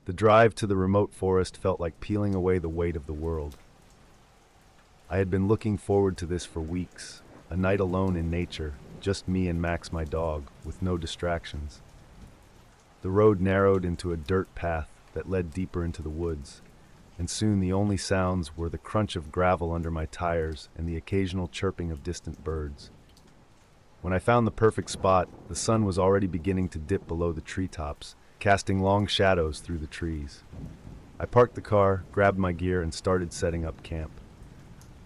The drive to the remote forest felt like peeling away the weight of the world. I had been looking forward to this for weeks, a night alone in nature, just me and Max, my dog, with no distractions. The road narrowed into a dirt path that led deeper into the woods, and soon the only sounds were the crunch of gravel under my tires and the occasional chirping of distant birds. When I found the perfect spot, the sun was already beginning to dip below the treetops, casting long shadows through the trees. I parked the car, grabbed my gear, and started setting up camp.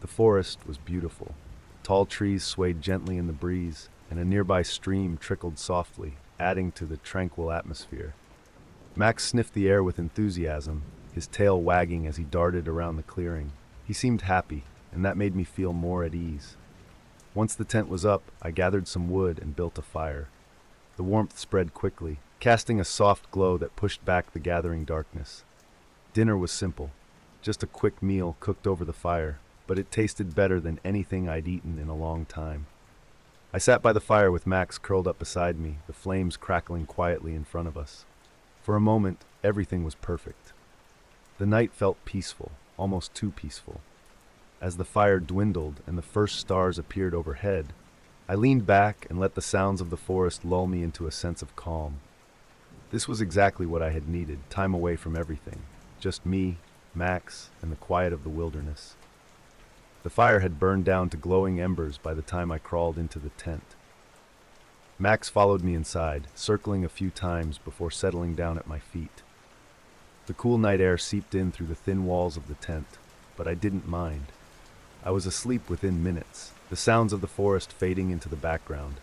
The forest was beautiful. Tall trees swayed gently in the breeze, and a nearby stream trickled softly, adding to the tranquil atmosphere. Max sniffed the air with enthusiasm, his tail wagging as he darted around the clearing. He seemed happy, and that made me feel more at ease. Once the tent was up, I gathered some wood and built a fire. The warmth spread quickly, casting a soft glow that pushed back the gathering darkness. Dinner was simple, just a quick meal cooked over the fire, but it tasted better than anything I'd eaten in a long time. I sat by the fire with Max curled up beside me, the flames crackling quietly in front of us. For a moment, everything was perfect. The night felt peaceful, almost too peaceful. As the fire dwindled and the first stars appeared overhead, I leaned back and let the sounds of the forest lull me into a sense of calm. This was exactly what I had needed, time away from everything. Just me, Max, and the quiet of the wilderness. The fire had burned down to glowing embers by the time I crawled into the tent. Max followed me inside, circling a few times before settling down at my feet. The cool night air seeped in through the thin walls of the tent, but I didn't mind. I was asleep within minutes, the sounds of the forest fading into the background.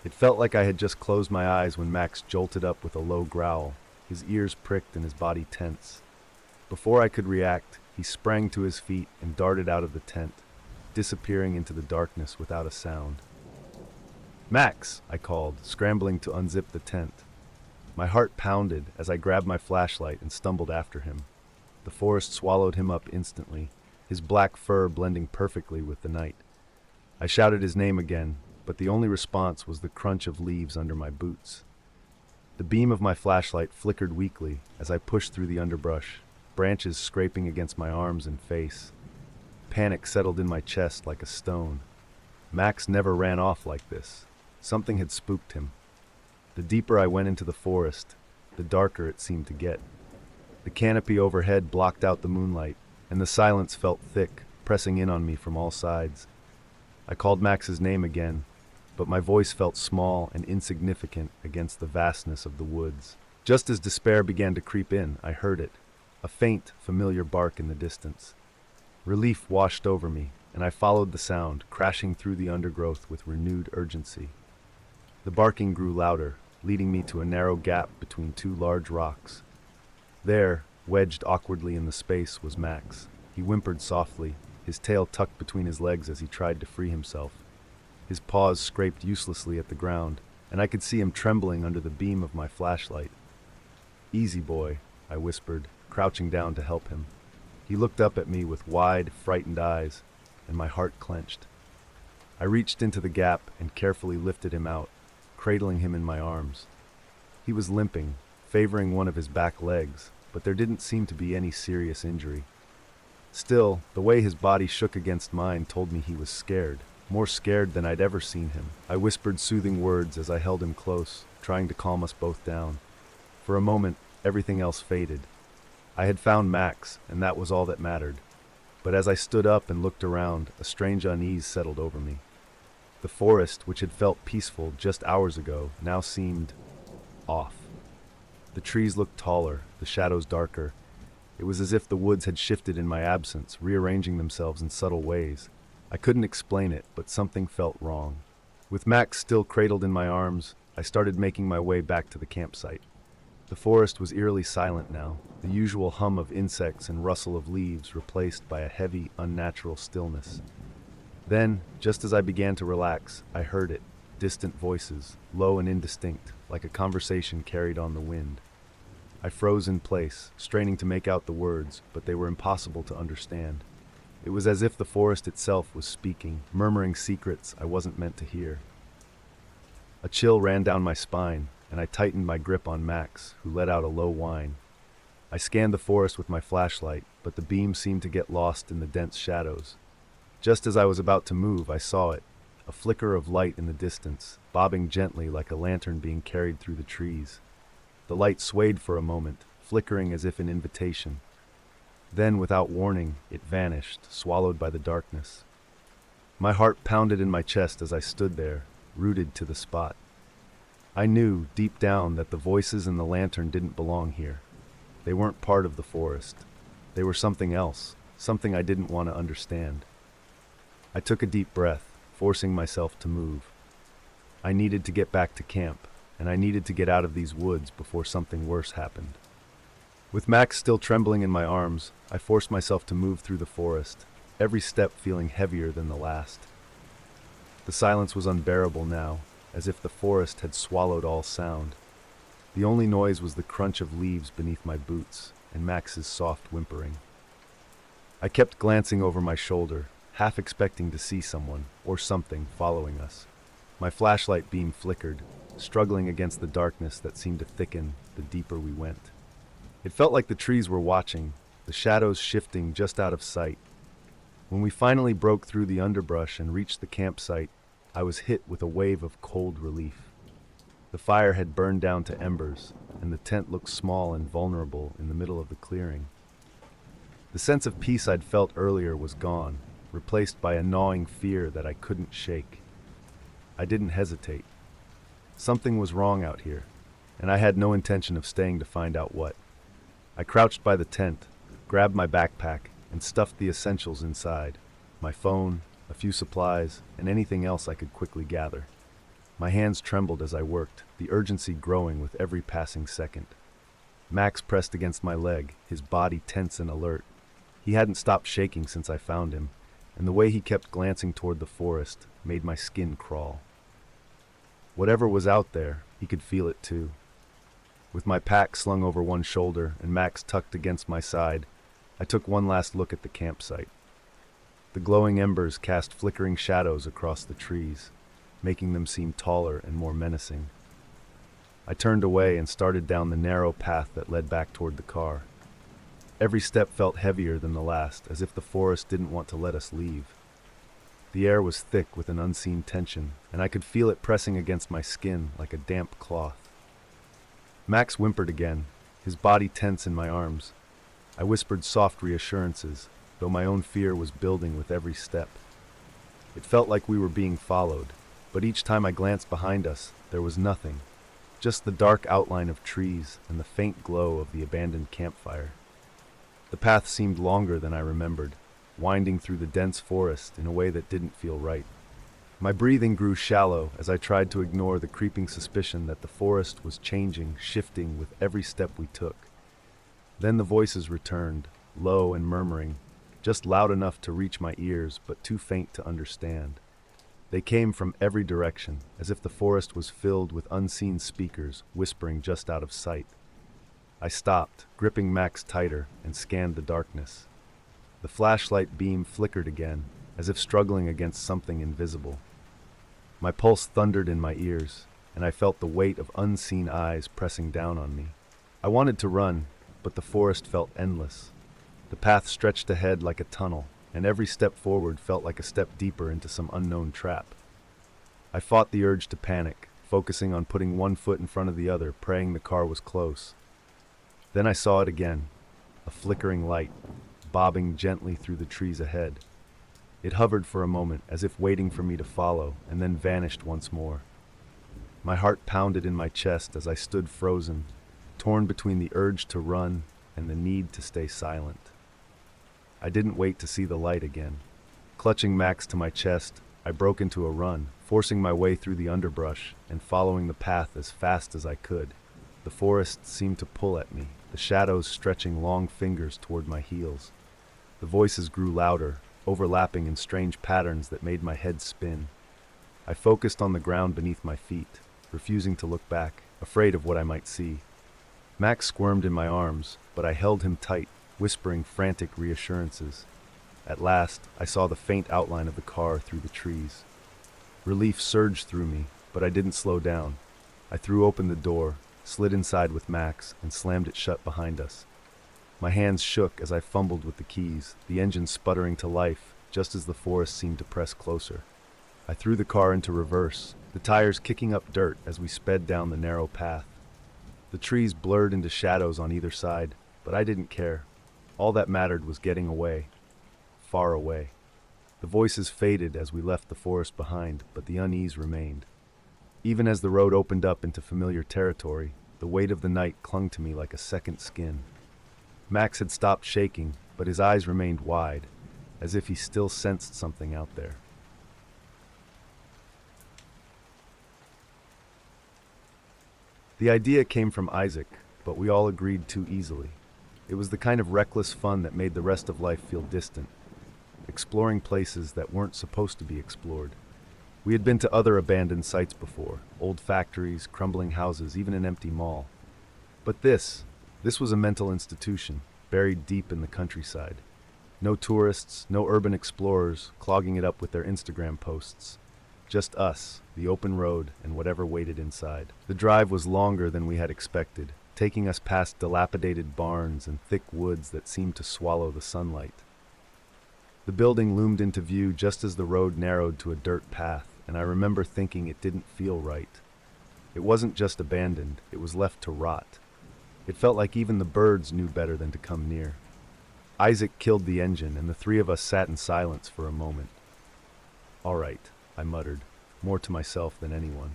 It felt like I had just closed my eyes when Max jolted up with a low growl, his ears pricked and his body tense. Before I could react, he sprang to his feet and darted out of the tent, disappearing into the darkness without a sound. "Max!" I called, scrambling to unzip the tent. My heart pounded as I grabbed my flashlight and stumbled after him. The forest swallowed him up instantly, his black fur blending perfectly with the night. I shouted his name again, but the only response was the crunch of leaves under my boots. The beam of my flashlight flickered weakly as I pushed through the underbrush, branches scraping against my arms and face. Panic settled in my chest like a stone. Max never ran off like this. Something had spooked him. The deeper I went into the forest, the darker it seemed to get. The canopy overhead blocked out the moonlight, and the silence felt thick, pressing in on me from all sides. I called Max's name again, but my voice felt small and insignificant against the vastness of the woods. Just as despair began to creep in, I heard it, a faint, familiar bark in the distance. Relief washed over me, and I followed the sound, crashing through the undergrowth with renewed urgency. The barking grew louder, leading me to a narrow gap between two large rocks. There, wedged awkwardly in the space, was Max. He whimpered softly, his tail tucked between his legs as he tried to free himself. His paws scraped uselessly at the ground, and I could see him trembling under the beam of my flashlight. "Easy, boy," I whispered, crouching down to help him. He looked up at me with wide, frightened eyes, and my heart clenched. I reached into the gap and carefully lifted him out, cradling him in my arms. He was limping, favoring one of his back legs, but there didn't seem to be any serious injury. Still, the way his body shook against mine told me he was scared, more scared than I'd ever seen him. I whispered soothing words as I held him close, trying to calm us both down. For a moment, everything else faded. I had found Max, and that was all that mattered. But as I stood up and looked around, a strange unease settled over me. The forest, which had felt peaceful just hours ago, now seemed off. The trees looked taller, the shadows darker. It was as if the woods had shifted in my absence, rearranging themselves in subtle ways. I couldn't explain it, but something felt wrong. With Max still cradled in my arms, I started making my way back to the campsite. The forest was eerily silent now, the usual hum of insects and rustle of leaves replaced by a heavy, unnatural stillness. Then, just as I began to relax, I heard it, distant voices, low and indistinct, like a conversation carried on the wind. I froze in place, straining to make out the words, but they were impossible to understand. It was as if the forest itself was speaking, murmuring secrets I wasn't meant to hear. A chill ran down my spine, and I tightened my grip on Max, who let out a low whine. I scanned the forest with my flashlight, but the beam seemed to get lost in the dense shadows. Just as I was about to move, I saw it, a flicker of light in the distance, bobbing gently like a lantern being carried through the trees. The light swayed for a moment, flickering as if in invitation. Then, without warning, it vanished, swallowed by the darkness. My heart pounded in my chest as I stood there, rooted to the spot. I knew, deep down, that the voices and the lantern didn't belong here. They weren't part of the forest. They were something else, something I didn't want to understand. I took a deep breath, forcing myself to move. I needed to get back to camp, and I needed to get out of these woods before something worse happened. With Max still trembling in my arms, I forced myself to move through the forest, every step feeling heavier than the last. The silence was unbearable now, as if the forest had swallowed all sound. The only noise was the crunch of leaves beneath my boots and Max's soft whimpering. I kept glancing over my shoulder, half expecting to see someone or something following us. My flashlight beam flickered, struggling against the darkness that seemed to thicken the deeper we went. It felt like the trees were watching, the shadows shifting just out of sight. When we finally broke through the underbrush and reached the campsite, I was hit with a wave of cold relief. The fire had burned down to embers, and the tent looked small and vulnerable in the middle of the clearing. The sense of peace I'd felt earlier was gone, replaced by a gnawing fear that I couldn't shake. I didn't hesitate. Something was wrong out here, and I had no intention of staying to find out what. I crouched by the tent, grabbed my backpack, and stuffed the essentials inside: my phone, a few supplies, and anything else I could quickly gather. My hands trembled as I worked, the urgency growing with every passing second. Max pressed against my leg, his body tense and alert. He hadn't stopped shaking since I found him, and the way he kept glancing toward the forest made my skin crawl. Whatever was out there, he could feel it too. With my pack slung over one shoulder and Max tucked against my side, I took one last look at the campsite. The glowing embers cast flickering shadows across the trees, making them seem taller and more menacing. I turned away and started down the narrow path that led back toward the car. Every step felt heavier than the last, as if the forest didn't want to let us leave. The air was thick with an unseen tension, and I could feel it pressing against my skin like a damp cloth. Max whimpered again, his body tense in my arms. I whispered soft reassurances, though my own fear was building with every step. It felt like we were being followed, but each time I glanced behind us, there was nothing, just the dark outline of trees and the faint glow of the abandoned campfire. The path seemed longer than I remembered, winding through the dense forest in a way that didn't feel right. My breathing grew shallow as I tried to ignore the creeping suspicion that the forest was changing, shifting with every step we took. Then the voices returned, low and murmuring, just loud enough to reach my ears, but too faint to understand. They came from every direction, as if the forest was filled with unseen speakers, whispering just out of sight. I stopped, gripping Max tighter, and scanned the darkness. The flashlight beam flickered again, as if struggling against something invisible. My pulse thundered in my ears, and I felt the weight of unseen eyes pressing down on me. I wanted to run, but the forest felt endless. The path stretched ahead like a tunnel, and every step forward felt like a step deeper into some unknown trap. I fought the urge to panic, focusing on putting one foot in front of the other, praying the car was close. Then I saw it again, a flickering light, bobbing gently through the trees ahead. It hovered for a moment, as if waiting for me to follow, and then vanished once more. My heart pounded in my chest as I stood frozen, torn between the urge to run and the need to stay silent. I didn't wait to see the light again. Clutching Max to my chest, I broke into a run, forcing my way through the underbrush and following the path as fast as I could. The forest seemed to pull at me, the shadows stretching long fingers toward my heels. The voices grew louder, overlapping in strange patterns that made my head spin. I focused on the ground beneath my feet, refusing to look back, afraid of what I might see. Max squirmed in my arms, but I held him tight, whispering frantic reassurances. At last, I saw the faint outline of the car through the trees. Relief surged through me, but I didn't slow down. I threw open the door, slid inside with Max, and slammed it shut behind us. My hands shook as I fumbled with the keys, the engine sputtering to life just as the forest seemed to press closer. I threw the car into reverse, the tires kicking up dirt as we sped down the narrow path. The trees blurred into shadows on either side, but I didn't care. All that mattered was getting away, far away. The voices faded as we left the forest behind, but the unease remained. Even as the road opened up into familiar territory, the weight of the night clung to me like a second skin. Max had stopped shaking, but his eyes remained wide, as if he still sensed something out there. The idea came from Isaac, but we all agreed too easily. It was the kind of reckless fun that made the rest of life feel distant, exploring places that weren't supposed to be explored. We had been to other abandoned sites before, old factories, crumbling houses, even an empty mall. But this was a mental institution, buried deep in the countryside. No tourists, no urban explorers clogging it up with their Instagram posts. Just us, the open road, and whatever waited inside. The drive was longer than we had expected, taking us past dilapidated barns and thick woods that seemed to swallow the sunlight. The building loomed into view just as the road narrowed to a dirt path, and I remember thinking it didn't feel right. It wasn't just abandoned, it was left to rot. It felt like even the birds knew better than to come near. Isaac killed the engine, and the three of us sat in silence for a moment. "All right," I muttered, more to myself than anyone.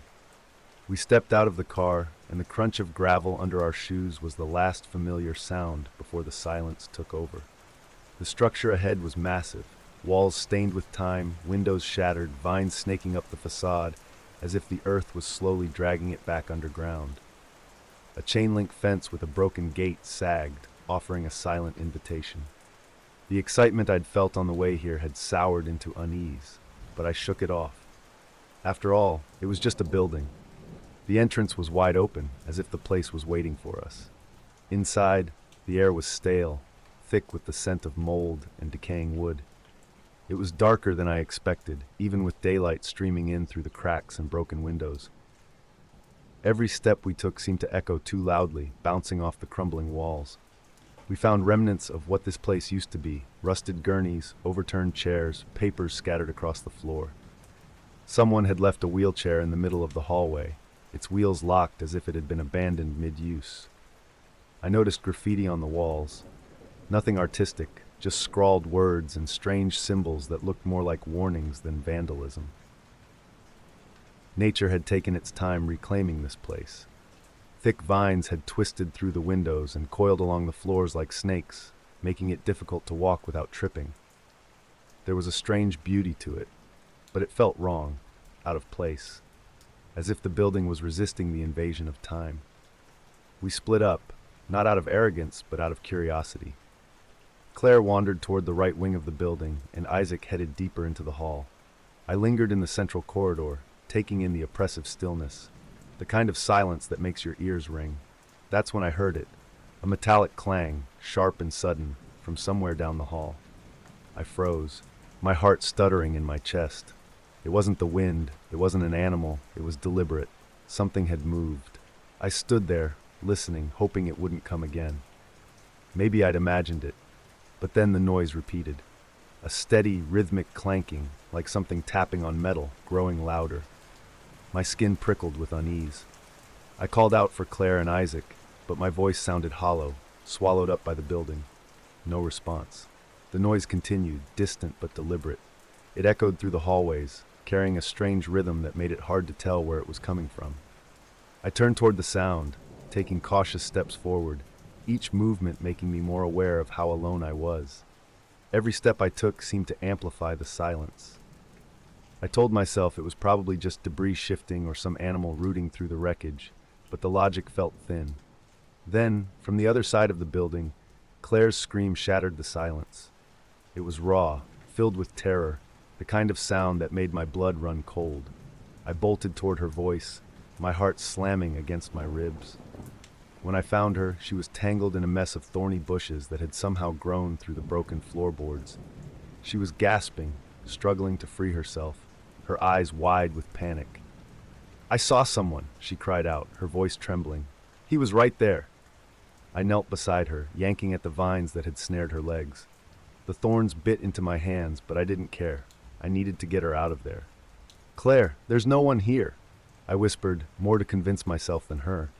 We stepped out of the car, and the crunch of gravel under our shoes was the last familiar sound before the silence took over. The structure ahead was massive, walls stained with time, windows shattered, vines snaking up the facade, as if the earth was slowly dragging it back underground. A chain-link fence with a broken gate sagged, offering a silent invitation. The excitement I'd felt on the way here had soured into unease, but I shook it off. After all, it was just a building. The entrance was wide open, as if the place was waiting for us. Inside, the air was stale, thick with the scent of mold and decaying wood. It was darker than I expected, even with daylight streaming in through the cracks and broken windows. Every step we took seemed to echo too loudly, bouncing off the crumbling walls. We found remnants of what this place used to be, rusted gurneys, overturned chairs, papers scattered across the floor. Someone had left a wheelchair in the middle of the hallway, its wheels locked as if it had been abandoned mid-use. I noticed graffiti on the walls. Nothing artistic, just scrawled words and strange symbols that looked more like warnings than vandalism. Nature had taken its time reclaiming this place. Thick vines had twisted through the windows and coiled along the floors like snakes, making it difficult to walk without tripping. There was a strange beauty to it, but it felt wrong, out of place, as if the building was resisting the invasion of time. We split up, not out of arrogance, but out of curiosity. Claire wandered toward the right wing of the building, and Isaac headed deeper into the hall. I lingered in the central corridor, taking in the oppressive stillness, the kind of silence that makes your ears ring. That's when I heard it, a metallic clang, sharp and sudden, from somewhere down the hall. I froze, my heart stuttering in my chest. It wasn't the wind, it wasn't an animal, it was deliberate. Something had moved. I stood there, listening, hoping it wouldn't come again. Maybe I'd imagined it. But then the noise repeated. A steady, rhythmic clanking, like something tapping on metal, growing louder. My skin prickled with unease. I called out for Claire and Isaac, but my voice sounded hollow, swallowed up by the building. No response. The noise continued, distant but deliberate. It echoed through the hallways, carrying a strange rhythm that made it hard to tell where it was coming from. I turned toward the sound, taking cautious steps forward, each movement making me more aware of how alone I was. Every step I took seemed to amplify the silence. I told myself it was probably just debris shifting or some animal rooting through the wreckage, but the logic felt thin. Then, from the other side of the building, Claire's scream shattered the silence. It was raw, filled with terror, the kind of sound that made my blood run cold. I bolted toward her voice, my heart slamming against my ribs. When I found her, she was tangled in a mess of thorny bushes that had somehow grown through the broken floorboards. She was gasping, struggling to free herself, her eyes wide with panic. "I saw someone," she cried out, her voice trembling. "He was right there." I knelt beside her, yanking at the vines that had snared her legs. The thorns bit into my hands, but I didn't care. I needed to get her out of there. "Claire, there's no one here," I whispered, more to convince myself than her.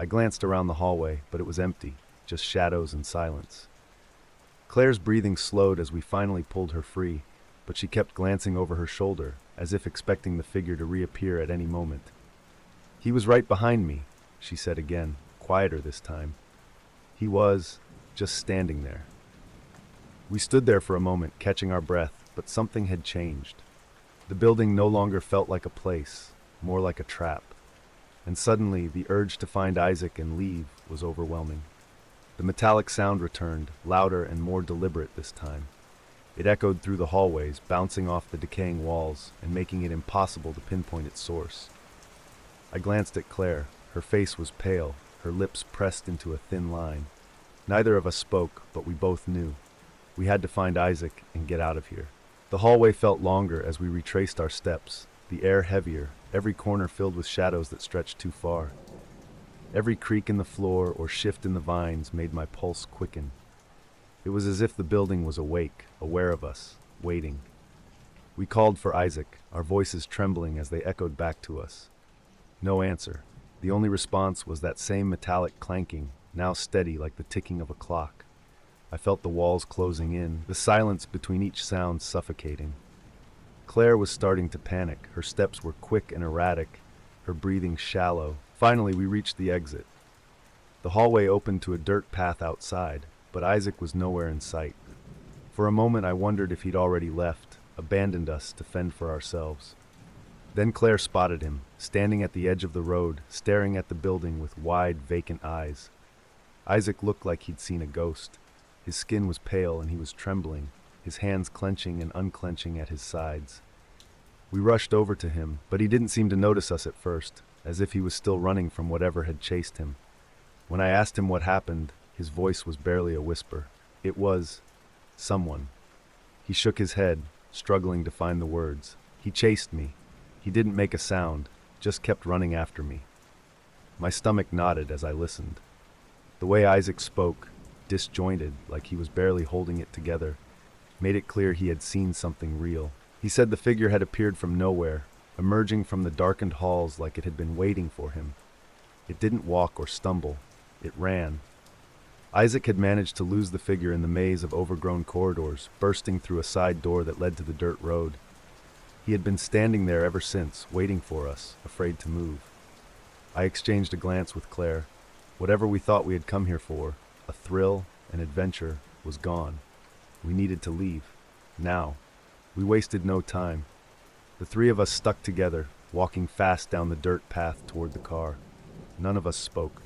I glanced around the hallway, but it was empty, just shadows and silence. Claire's breathing slowed as we finally pulled her free, but she kept glancing over her shoulder, as if expecting the figure to reappear at any moment. "He was right behind me," she said again, quieter this time. He was just standing there. We stood there for a moment, catching our breath, but something had changed. The building no longer felt like a place, more like a trap. And suddenly, the urge to find Isaac and leave was overwhelming. The metallic sound returned, louder and more deliberate this time. It echoed through the hallways, bouncing off the decaying walls and making it impossible to pinpoint its source. I glanced at Claire. Her face was pale, her lips pressed into a thin line. Neither of us spoke, but we both knew. We had to find Isaac and get out of here. The hallway felt longer as we retraced our steps, the air heavier, every corner filled with shadows that stretched too far. Every creak in the floor or shift in the vines made my pulse quicken. It was as if the building was awake, aware of us, waiting. We called for Isaac, our voices trembling as they echoed back to us. No answer. The only response was that same metallic clanking, now steady like the ticking of a clock. I felt the walls closing in, the silence between each sound suffocating. Claire was starting to panic. Her steps were quick and erratic, her breathing shallow. Finally, we reached the exit. The hallway opened to a dirt path outside, but Isaac was nowhere in sight. For a moment, I wondered if he'd already left, abandoned us to fend for ourselves. Then Claire spotted him, standing at the edge of the road, staring at the building with wide, vacant eyes. Isaac looked like he'd seen a ghost. His skin was pale and he was trembling, his hands clenching and unclenching at his sides. We rushed over to him, but he didn't seem to notice us at first, as if he was still running from whatever had chased him. When I asked him what happened, his voice was barely a whisper. It was someone. He shook his head, struggling to find the words. He chased me. He didn't make a sound, just kept running after me. My stomach knotted as I listened. The way Isaac spoke, disjointed, like he was barely holding it together, made it clear he had seen something real. He said the figure had appeared from nowhere, emerging from the darkened halls like it had been waiting for him. It didn't walk or stumble. It ran. Isaac had managed to lose the figure in the maze of overgrown corridors, bursting through a side door that led to the dirt road. He had been standing there ever since, waiting for us, afraid to move. I exchanged a glance with Claire. Whatever we thought we had come here for, a thrill, an adventure, was gone. We needed to leave. Now. We wasted no time. The three of us stuck together, walking fast down the dirt path toward the car. None of us spoke.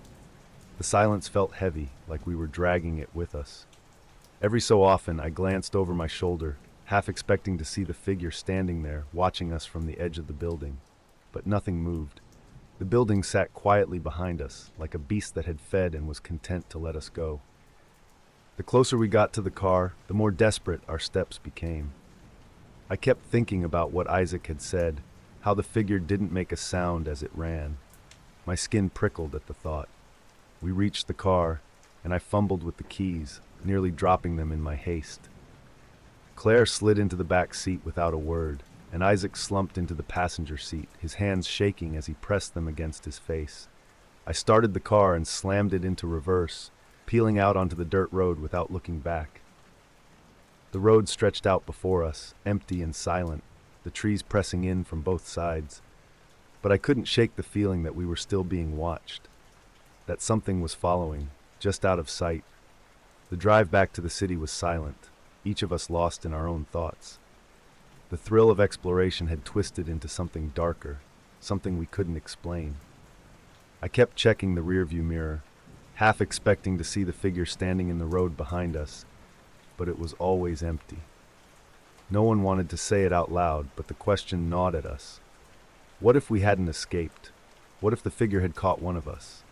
The silence felt heavy, like we were dragging it with us. Every so often, I glanced over my shoulder, half expecting to see the figure standing there, watching us from the edge of the building. But nothing moved. The building sat quietly behind us, like a beast that had fed and was content to let us go. The closer we got to the car, the more desperate our steps became. I kept thinking about what Isaac had said, how the figure didn't make a sound as it ran. My skin prickled at the thought. We reached the car, and I fumbled with the keys, nearly dropping them in my haste. Claire slid into the back seat without a word, and Isaac slumped into the passenger seat, his hands shaking as he pressed them against his face. I started the car and slammed it into reverse, peeling out onto the dirt road without looking back. The road stretched out before us, empty and silent, the trees pressing in from both sides. But I couldn't shake the feeling that we were still being watched, that something was following, just out of sight. The drive back to the city was silent, each of us lost in our own thoughts. The thrill of exploration had twisted into something darker, something we couldn't explain. I kept checking the rearview mirror, half expecting to see the figure standing in the road behind us, but it was always empty. No one wanted to say it out loud, but the question gnawed at us. What if we hadn't escaped? What if the figure had caught one of us?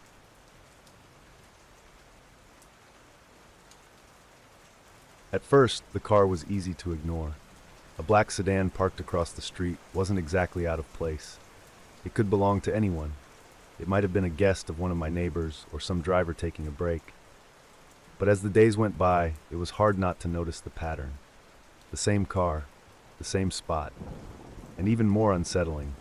At first, the car was easy to ignore. A black sedan parked across the street wasn't exactly out of place. It could belong to anyone. It might have been a guest of one of my neighbors or some driver taking a break. But as the days went by, it was hard not to notice the pattern. The same car, the same spot, and even more unsettling,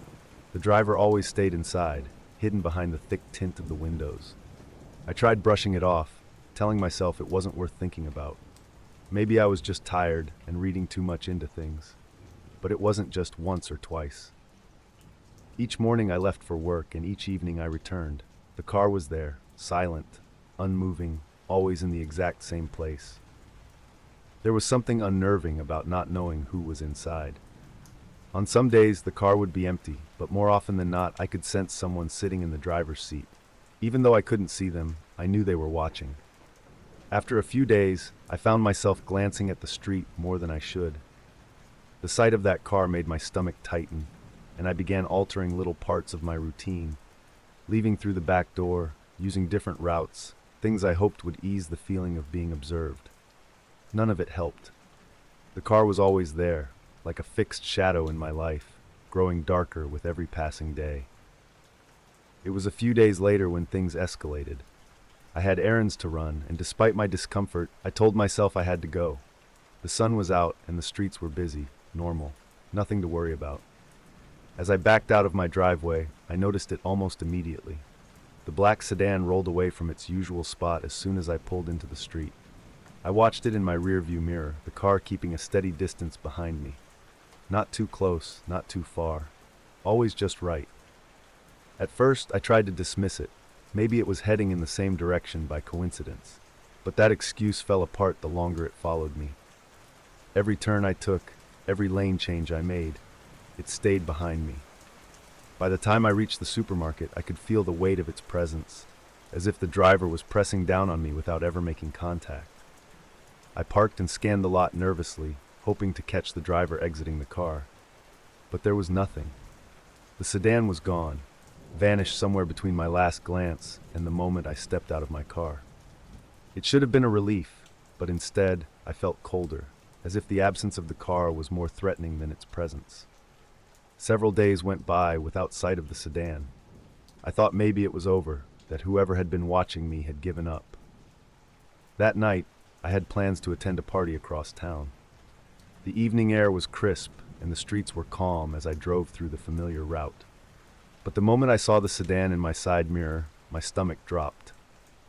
the driver always stayed inside, hidden behind the thick tint of the windows. I tried brushing it off, telling myself it wasn't worth thinking about. Maybe I was just tired and reading too much into things. But it wasn't just once or twice. Each morning I left for work, and each evening I returned. The car was there, silent, unmoving, always in the exact same place. There was something unnerving about not knowing who was inside. On some days, the car would be empty, but more often than not, I could sense someone sitting in the driver's seat. Even though I couldn't see them, I knew they were watching. After a few days, I found myself glancing at the street more than I should. The sight of that car made my stomach tighten, and I began altering little parts of my routine, leaving through the back door, using different routes, things I hoped would ease the feeling of being observed. None of it helped. The car was always there, like a fixed shadow in my life, growing darker with every passing day. It was a few days later when things escalated. I had errands to run, and despite my discomfort, I told myself I had to go. The sun was out and the streets were busy, normal, nothing to worry about. As I backed out of my driveway, I noticed it almost immediately. The black sedan rolled away from its usual spot as soon as I pulled into the street. I watched it in my rearview mirror, the car keeping a steady distance behind me. Not too close, not too far. Always just right. At first, I tried to dismiss it. Maybe it was heading in the same direction by coincidence. But that excuse fell apart the longer it followed me. Every turn I took, every lane change I made, it stayed behind me. By the time I reached the supermarket, I could feel the weight of its presence, as if the driver was pressing down on me without ever making contact. I parked and scanned the lot nervously, hoping to catch the driver exiting the car. But there was nothing. The sedan was gone, vanished somewhere between my last glance and the moment I stepped out of my car. It should have been a relief, but instead I felt colder, as if the absence of the car was more threatening than its presence. Several days went by without sight of the sedan. I thought maybe it was over, that whoever had been watching me had given up. That night, I had plans to attend a party across town. The evening air was crisp, and the streets were calm as I drove through the familiar route. But the moment I saw the sedan in my side mirror, my stomach dropped.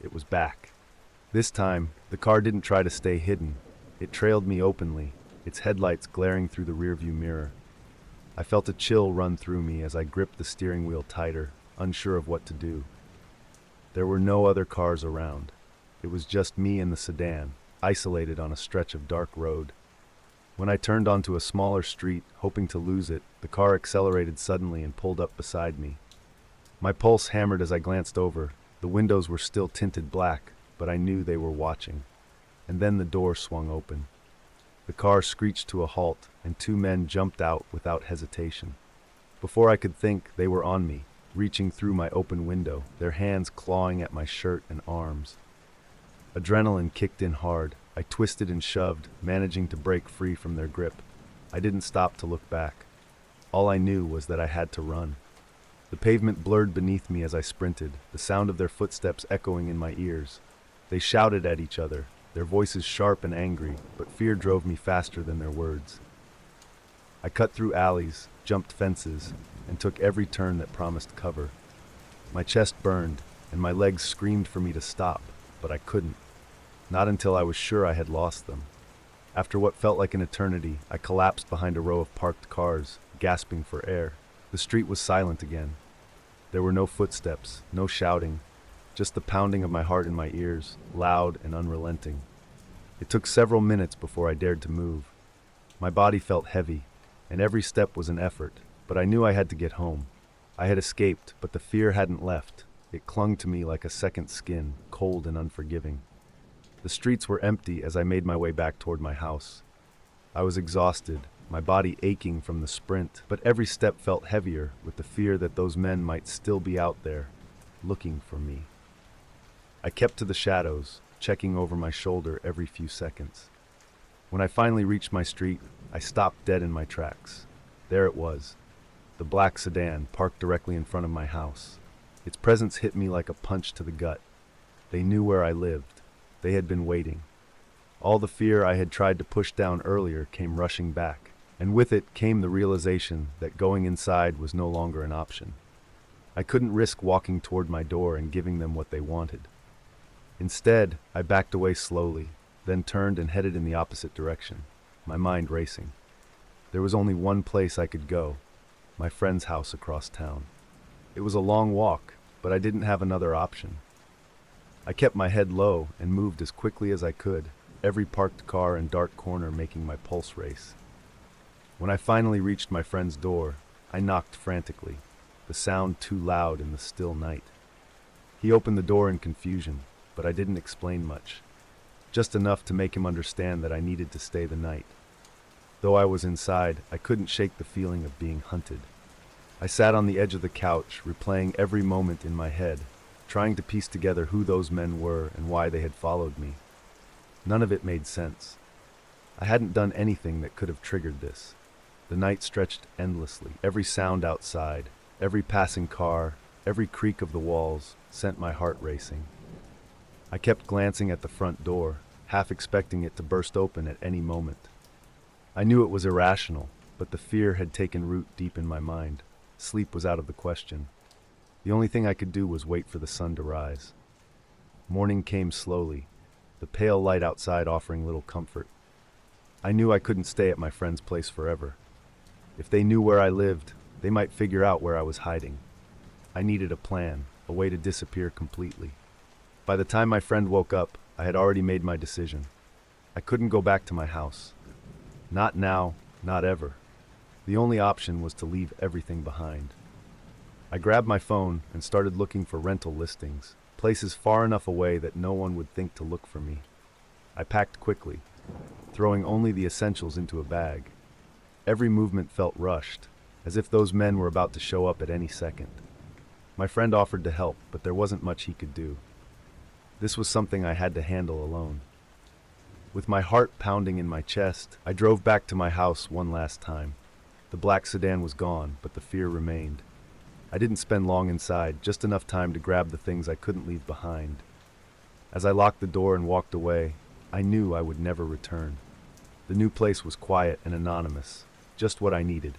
It was back. This time, the car didn't try to stay hidden. It trailed me openly, its headlights glaring through the rearview mirror. I felt a chill run through me as I gripped the steering wheel tighter, unsure of what to do. There were no other cars around. It was just me and the sedan, isolated on a stretch of dark road. When I turned onto a smaller street, hoping to lose it, the car accelerated suddenly and pulled up beside me. My pulse hammered as I glanced over. The windows were still tinted black, but I knew they were watching. And then the door swung open. The car screeched to a halt, and two men jumped out without hesitation. Before I could think, they were on me, reaching through my open window, their hands clawing at my shirt and arms. Adrenaline kicked in hard. I twisted and shoved, managing to break free from their grip. I didn't stop to look back. All I knew was that I had to run. The pavement blurred beneath me as I sprinted, the sound of their footsteps echoing in my ears. They shouted at each other, their voices sharp and angry, but fear drove me faster than their words. I cut through alleys, jumped fences, and took every turn that promised cover. My chest burned, and my legs screamed for me to stop, but I couldn't. Not until I was sure I had lost them. After what felt like an eternity, I collapsed behind a row of parked cars, gasping for air. The street was silent again. There were no footsteps, no shouting, just the pounding of my heart in my ears, loud and unrelenting. It took several minutes before I dared to move. My body felt heavy, and every step was an effort, but I knew I had to get home. I had escaped, but the fear hadn't left. It clung to me like a second skin, cold and unforgiving. The streets were empty as I made my way back toward my house. I was exhausted, my body aching from the sprint, but every step felt heavier with the fear that those men might still be out there, looking for me. I kept to the shadows, checking over my shoulder every few seconds. When I finally reached my street, I stopped dead in my tracks. There it was, the black sedan parked directly in front of my house. Its presence hit me like a punch to the gut. They knew where I lived. They had been waiting. All the fear I had tried to push down earlier came rushing back, and with it came the realization that going inside was no longer an option. I couldn't risk walking toward my door and giving them what they wanted. Instead, I backed away slowly, then turned and headed in the opposite direction, my mind racing. There was only one place I could go, my friend's house across town. It was a long walk, but I didn't have another option. I kept my head low and moved as quickly as I could, every parked car and dark corner making my pulse race. When I finally reached my friend's door, I knocked frantically, the sound too loud in the still night. He opened the door in confusion, but I didn't explain much, just enough to make him understand that I needed to stay the night. Though I was inside, I couldn't shake the feeling of being hunted. I sat on the edge of the couch, replaying every moment in my head, trying to piece together who those men were and why they had followed me. None of it made sense. I hadn't done anything that could have triggered this. The night stretched endlessly. Every sound outside, every passing car, every creak of the walls sent my heart racing. I kept glancing at the front door, half expecting it to burst open at any moment. I knew it was irrational, but the fear had taken root deep in my mind. Sleep was out of the question. The only thing I could do was wait for the sun to rise. Morning came slowly, the pale light outside offering little comfort. I knew I couldn't stay at my friend's place forever. If they knew where I lived, they might figure out where I was hiding. I needed a plan, a way to disappear completely. By the time my friend woke up, I had already made my decision. I couldn't go back to my house. Not now, not ever. The only option was to leave everything behind. I grabbed my phone and started looking for rental listings, places far enough away that no one would think to look for me. I packed quickly, throwing only the essentials into a bag. Every movement felt rushed, as if those men were about to show up at any second. My friend offered to help, but there wasn't much he could do. This was something I had to handle alone. With my heart pounding in my chest, I drove back to my house one last time. The black sedan was gone, but the fear remained. I didn't spend long inside, just enough time to grab the things I couldn't leave behind. As I locked the door and walked away, I knew I would never return. The new place was quiet and anonymous, just what I needed.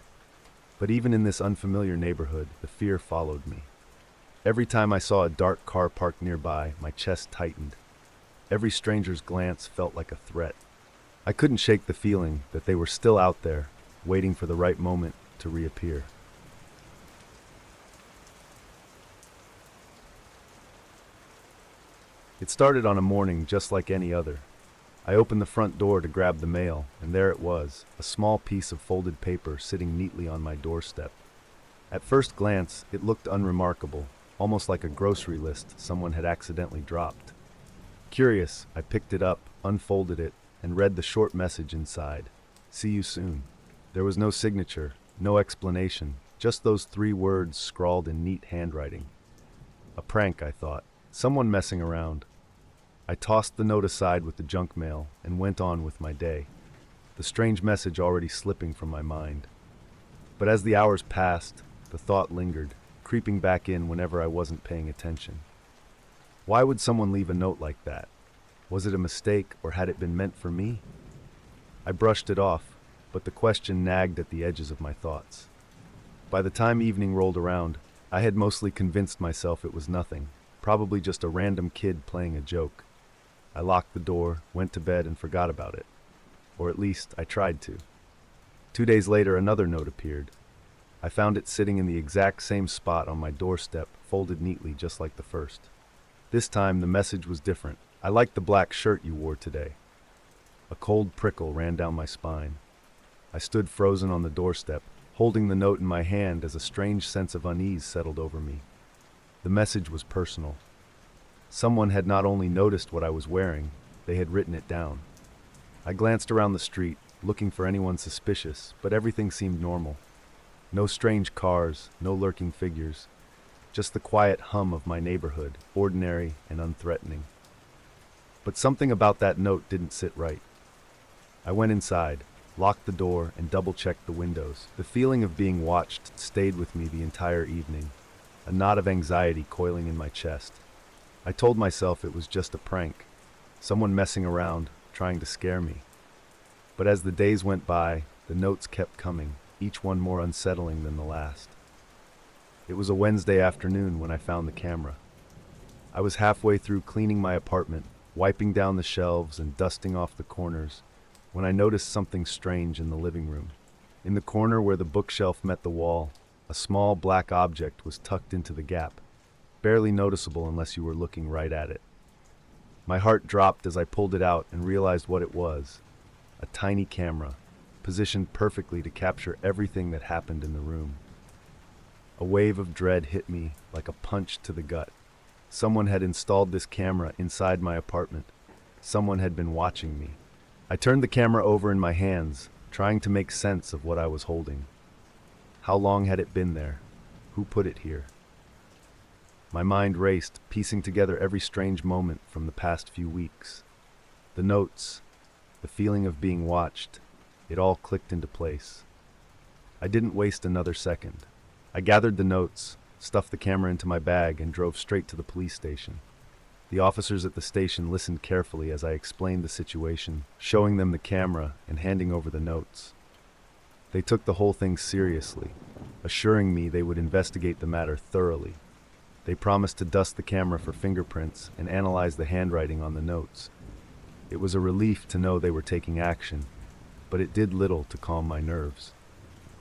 But even in this unfamiliar neighborhood, the fear followed me. Every time I saw a dark car parked nearby, my chest tightened. Every stranger's glance felt like a threat. I couldn't shake the feeling that they were still out there, waiting for the right moment to reappear. It started on a morning just like any other. I opened the front door to grab the mail, and there it was, a small piece of folded paper sitting neatly on my doorstep. At first glance, it looked unremarkable, almost like a grocery list someone had accidentally dropped. Curious, I picked it up, unfolded it, and read the short message inside. "See you soon." There was no signature, no explanation, just those 3 words scrawled in neat handwriting. A prank, I thought. Someone messing around. I tossed the note aside with the junk mail and went on with my day, the strange message already slipping from my mind. But as the hours passed, the thought lingered, creeping back in whenever I wasn't paying attention. Why would someone leave a note like that? Was it a mistake, or had it been meant for me? I brushed it off, but the question nagged at the edges of my thoughts. By the time evening rolled around, I had mostly convinced myself it was nothing, probably just a random kid playing a joke. I locked the door, went to bed, and forgot about it. Or at least, I tried to. 2 days later, another note appeared. I found it sitting in the exact same spot on my doorstep, folded neatly just like the first. This time, the message was different. "I like the black shirt you wore today." A cold prickle ran down my spine. I stood frozen on the doorstep, holding the note in my hand as a strange sense of unease settled over me. The message was personal. Someone had not only noticed what I was wearing, they had written it down. I glanced around the street, looking for anyone suspicious, but everything seemed normal. No strange cars, no lurking figures, just the quiet hum of my neighborhood, ordinary and unthreatening. But something about that note didn't sit right. I went inside, locked the door, and double-checked the windows. The feeling of being watched stayed with me the entire evening, a knot of anxiety coiling in my chest. I told myself it was just a prank, someone messing around, trying to scare me. But as the days went by, the notes kept coming, each one more unsettling than the last. It was a Wednesday afternoon when I found the camera. I was halfway through cleaning my apartment, wiping down the shelves and dusting off the corners, when I noticed something strange in the living room. In the corner where the bookshelf met the wall, a small black object was tucked into the gap, barely noticeable unless you were looking right at it. My heart dropped as I pulled it out and realized what it was: a tiny camera, positioned perfectly to capture everything that happened in the room. A wave of dread hit me like a punch to the gut. Someone had installed this camera inside my apartment. Someone had been watching me. I turned the camera over in my hands, trying to make sense of what I was holding. How long had it been there? Who put it here? My mind raced, piecing together every strange moment from the past few weeks. The notes, the feeling of being watched, it all clicked into place. I didn't waste another second. I gathered the notes, stuffed the camera into my bag, and drove straight to the police station. The officers at the station listened carefully as I explained the situation, showing them the camera and handing over the notes. They took the whole thing seriously, assuring me they would investigate the matter thoroughly. They promised to dust the camera for fingerprints and analyze the handwriting on the notes. It was a relief to know they were taking action, but it did little to calm my nerves.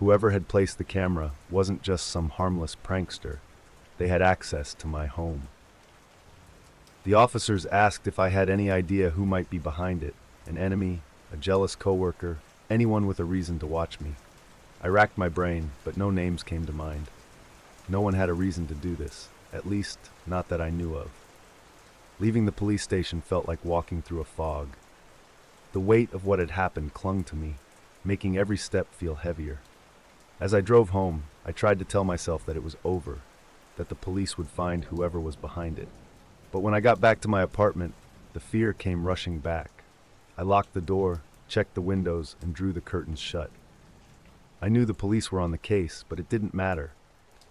Whoever had placed the camera wasn't just some harmless prankster. They had access to my home. The officers asked if I had any idea who might be behind it: an enemy, a jealous coworker, anyone with a reason to watch me. I racked my brain, but no names came to mind. No one had a reason to do this, at least not that I knew of. Leaving the police station felt like walking through a fog. The weight of what had happened clung to me, making every step feel heavier. As I drove home, I tried to tell myself that it was over, that the police would find whoever was behind it. But when I got back to my apartment, the fear came rushing back. I locked the door, checked the windows, and drew the curtains shut. I knew the police were on the case, but it didn't matter.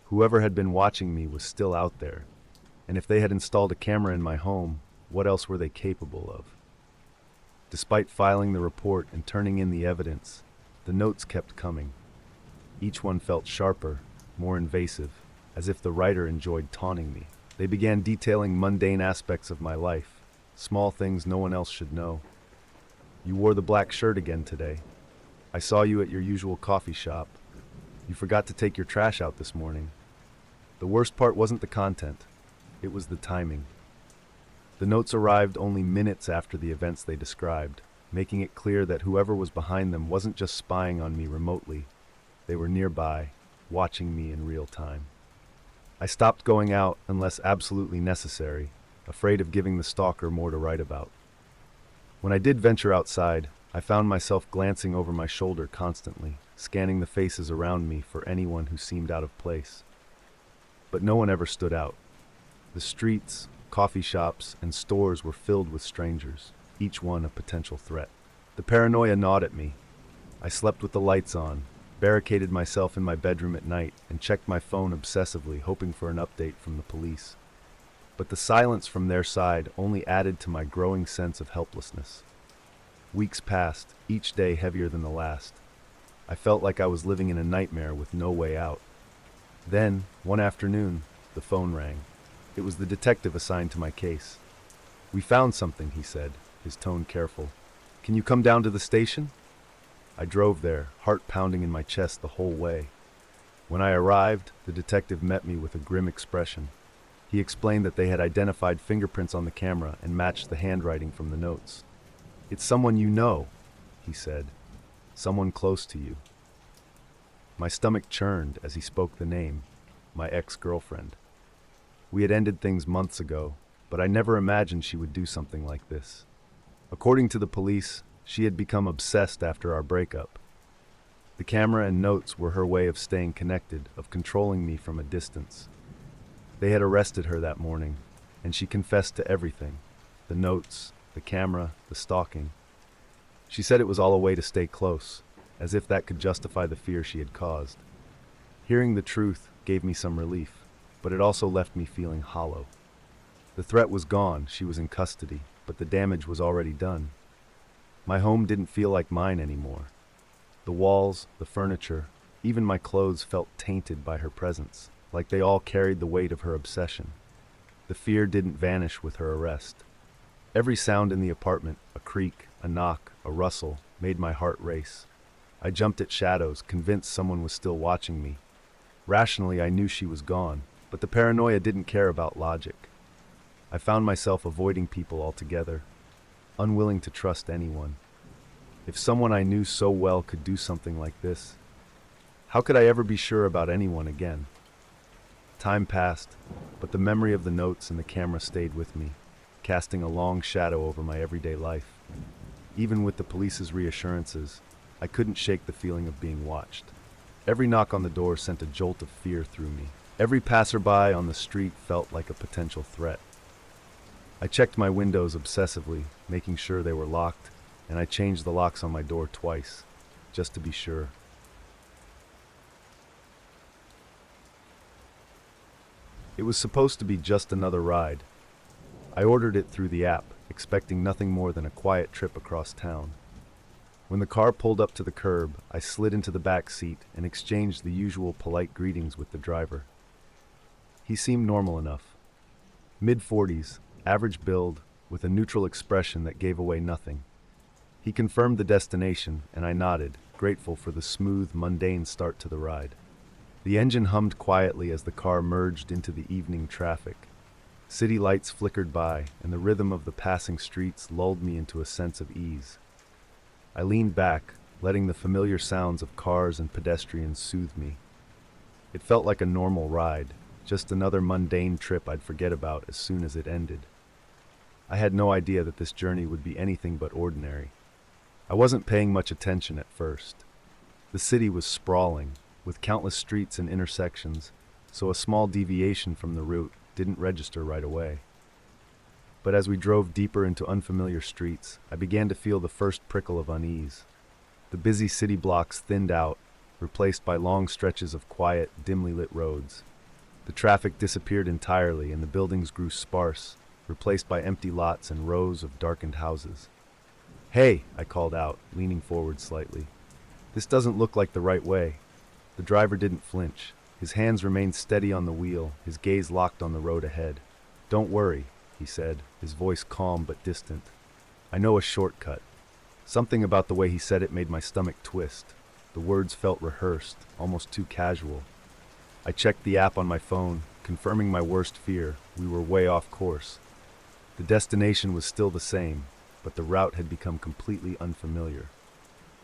Whoever had been watching me was still out there, and if they had installed a camera in my home, what else were they capable of? Despite filing the report and turning in the evidence, the notes kept coming. Each one felt sharper, more invasive, as if the writer enjoyed taunting me. They began detailing mundane aspects of my life, small things no one else should know. You wore the black shirt again today. I saw you at your usual coffee shop. You forgot to take your trash out this morning. The worst part wasn't the content, it was the timing. The notes arrived only minutes after the events they described, making it clear that whoever was behind them wasn't just spying on me remotely. They were nearby, watching me in real time. I stopped going out unless absolutely necessary, afraid of giving the stalker more to write about. When I did venture outside, I found myself glancing over my shoulder constantly, scanning the faces around me for anyone who seemed out of place. But no one ever stood out. The streets, coffee shops, and stores were filled with strangers, each one a potential threat. The paranoia gnawed at me. I slept with the lights on, barricaded myself in my bedroom at night, and checked my phone obsessively, hoping for an update from the police. But the silence from their side only added to my growing sense of helplessness. Weeks passed, each day heavier than the last. I felt like I was living in a nightmare with no way out. Then, one afternoon, the phone rang. It was the detective assigned to my case. "We found something," he said, his tone careful. "Can you come down to the station?" I drove there, heart pounding in my chest the whole way. When I arrived, the detective met me with a grim expression. He explained that they had identified fingerprints on the camera and matched the handwriting from the notes. "It's someone you know," he said. "Someone close to you." My stomach churned as he spoke the name, my ex-girlfriend. We had ended things months ago, but I never imagined she would do something like this. According to the police, she had become obsessed after our breakup. The camera and notes were her way of staying connected, of controlling me from a distance. They had arrested her that morning, and she confessed to everything: the notes, the camera, the stalking. She said it was all a way to stay close, as if that could justify the fear she had caused. Hearing the truth gave me some relief, but it also left me feeling hollow. The threat was gone, she was in custody, but the damage was already done. My home didn't feel like mine anymore. The walls, the furniture, even my clothes felt tainted by her presence, like they all carried the weight of her obsession. The fear didn't vanish with her arrest. Every sound in the apartment, a creak, a knock, a rustle, made my heart race. I jumped at shadows, convinced someone was still watching me. Rationally, I knew she was gone, but the paranoia didn't care about logic. I found myself avoiding people altogether, unwilling to trust anyone. If someone I knew so well could do something like this, how could I ever be sure about anyone again? Time passed, but the memory of the notes and the camera stayed with me, casting a long shadow over my everyday life. Even with the police's reassurances, I couldn't shake the feeling of being watched. Every knock on the door sent a jolt of fear through me. Every passerby on the street felt like a potential threat. I checked my windows obsessively, making sure they were locked, and I changed the locks on my door twice, just to be sure. It was supposed to be just another ride. I ordered it through the app, expecting nothing more than a quiet trip across town. When the car pulled up to the curb, I slid into the back seat and exchanged the usual polite greetings with the driver. He seemed normal enough. Mid-40s, average build, with a neutral expression that gave away nothing. He confirmed the destination, and I nodded, grateful for the smooth, mundane start to the ride. The engine hummed quietly as the car merged into the evening traffic. City lights flickered by, and the rhythm of the passing streets lulled me into a sense of ease. I leaned back, letting the familiar sounds of cars and pedestrians soothe me. It felt like a normal ride, just another mundane trip I'd forget about as soon as it ended. I had no idea that this journey would be anything but ordinary. I wasn't paying much attention at first. The city was sprawling, with countless streets and intersections, so a small deviation from the route didn't register right away. But as we drove deeper into unfamiliar streets, I began to feel the first prickle of unease. The busy city blocks thinned out, replaced by long stretches of quiet, dimly lit roads. The traffic disappeared entirely and the buildings grew sparse, replaced by empty lots and rows of darkened houses. "Hey," I called out, leaning forward slightly. "This doesn't look like the right way." The driver didn't flinch. His hands remained steady on the wheel, his gaze locked on the road ahead. "Don't worry," he said, his voice calm but distant. "I know a shortcut." Something about the way he said it made my stomach twist. The words felt rehearsed, almost too casual. I checked the app on my phone, confirming my worst fear. We were way off course. The destination was still the same, but the route had become completely unfamiliar.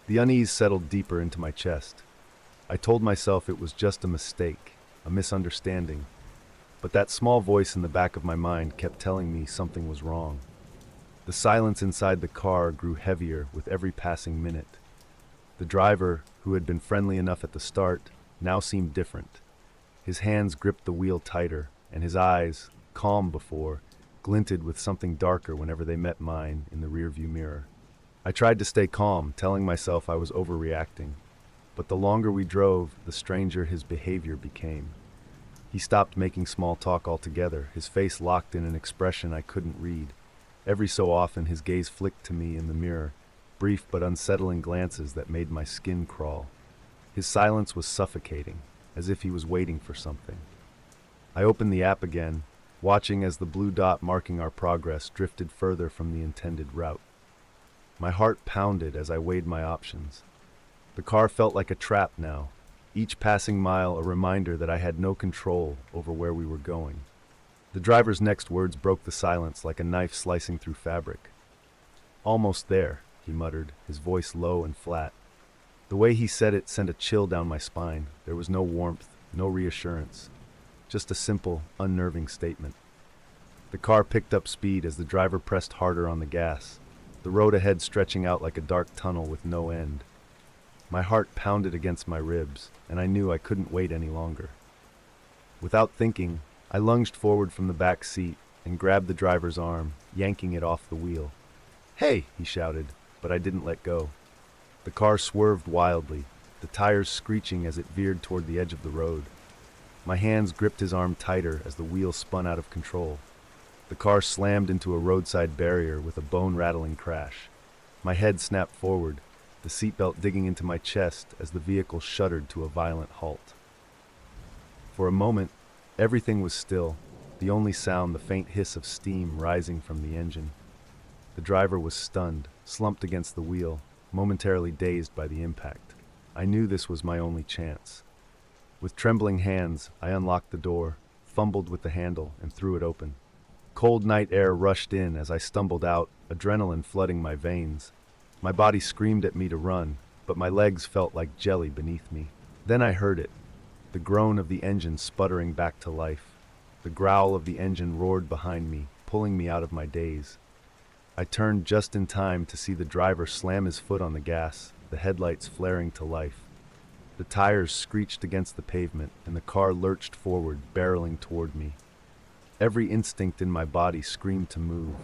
The unease settled deeper into my chest. I told myself it was just a mistake, a misunderstanding, but that small voice in the back of my mind kept telling me something was wrong. The silence inside the car grew heavier with every passing minute. The driver, who had been friendly enough at the start, now seemed different. His hands gripped the wheel tighter, and his eyes, calm before, glinted with something darker whenever they met mine in the rearview mirror. I tried to stay calm, telling myself I was overreacting, but the longer we drove, the stranger his behavior became. He stopped making small talk altogether, his face locked in an expression I couldn't read. Every so often his gaze flicked to me in the mirror, brief but unsettling glances that made my skin crawl. His silence was suffocating, as if he was waiting for something. I opened the app again, watching as the blue dot marking our progress drifted further from the intended route. My heart pounded as I weighed my options. The car felt like a trap now, each passing mile a reminder that I had no control over where we were going. The driver's next words broke the silence like a knife slicing through fabric. "Almost there," he muttered, his voice low and flat. The way he said it sent a chill down my spine. There was no warmth, no reassurance, just a simple, unnerving statement. The car picked up speed as the driver pressed harder on the gas, the road ahead stretching out like a dark tunnel with no end. My heart pounded against my ribs, and I knew I couldn't wait any longer. Without thinking, I lunged forward from the back seat and grabbed the driver's arm, yanking it off the wheel. "Hey!" he shouted, but I didn't let go. The car swerved wildly, the tires screeching as it veered toward the edge of the road. My hands gripped his arm tighter as the wheel spun out of control. The car slammed into a roadside barrier with a bone-rattling crash. My head snapped forward, the seatbelt digging into my chest as the vehicle shuddered to a violent halt. For a moment, everything was still, the only sound the faint hiss of steam rising from the engine. The driver was stunned, slumped against the wheel, momentarily dazed by the impact. I knew this was my only chance. With trembling hands, I unlocked the door, fumbled with the handle, and threw it open. Cold night air rushed in as I stumbled out, adrenaline flooding my veins. My body screamed at me to run, but my legs felt like jelly beneath me. Then I heard it, the groan of the engine sputtering back to life. The growl of the engine roared behind me, pulling me out of my daze. I turned just in time to see the driver slam his foot on the gas, the headlights flaring to life. The tires screeched against the pavement, and the car lurched forward, barreling toward me. Every instinct in my body screamed to move.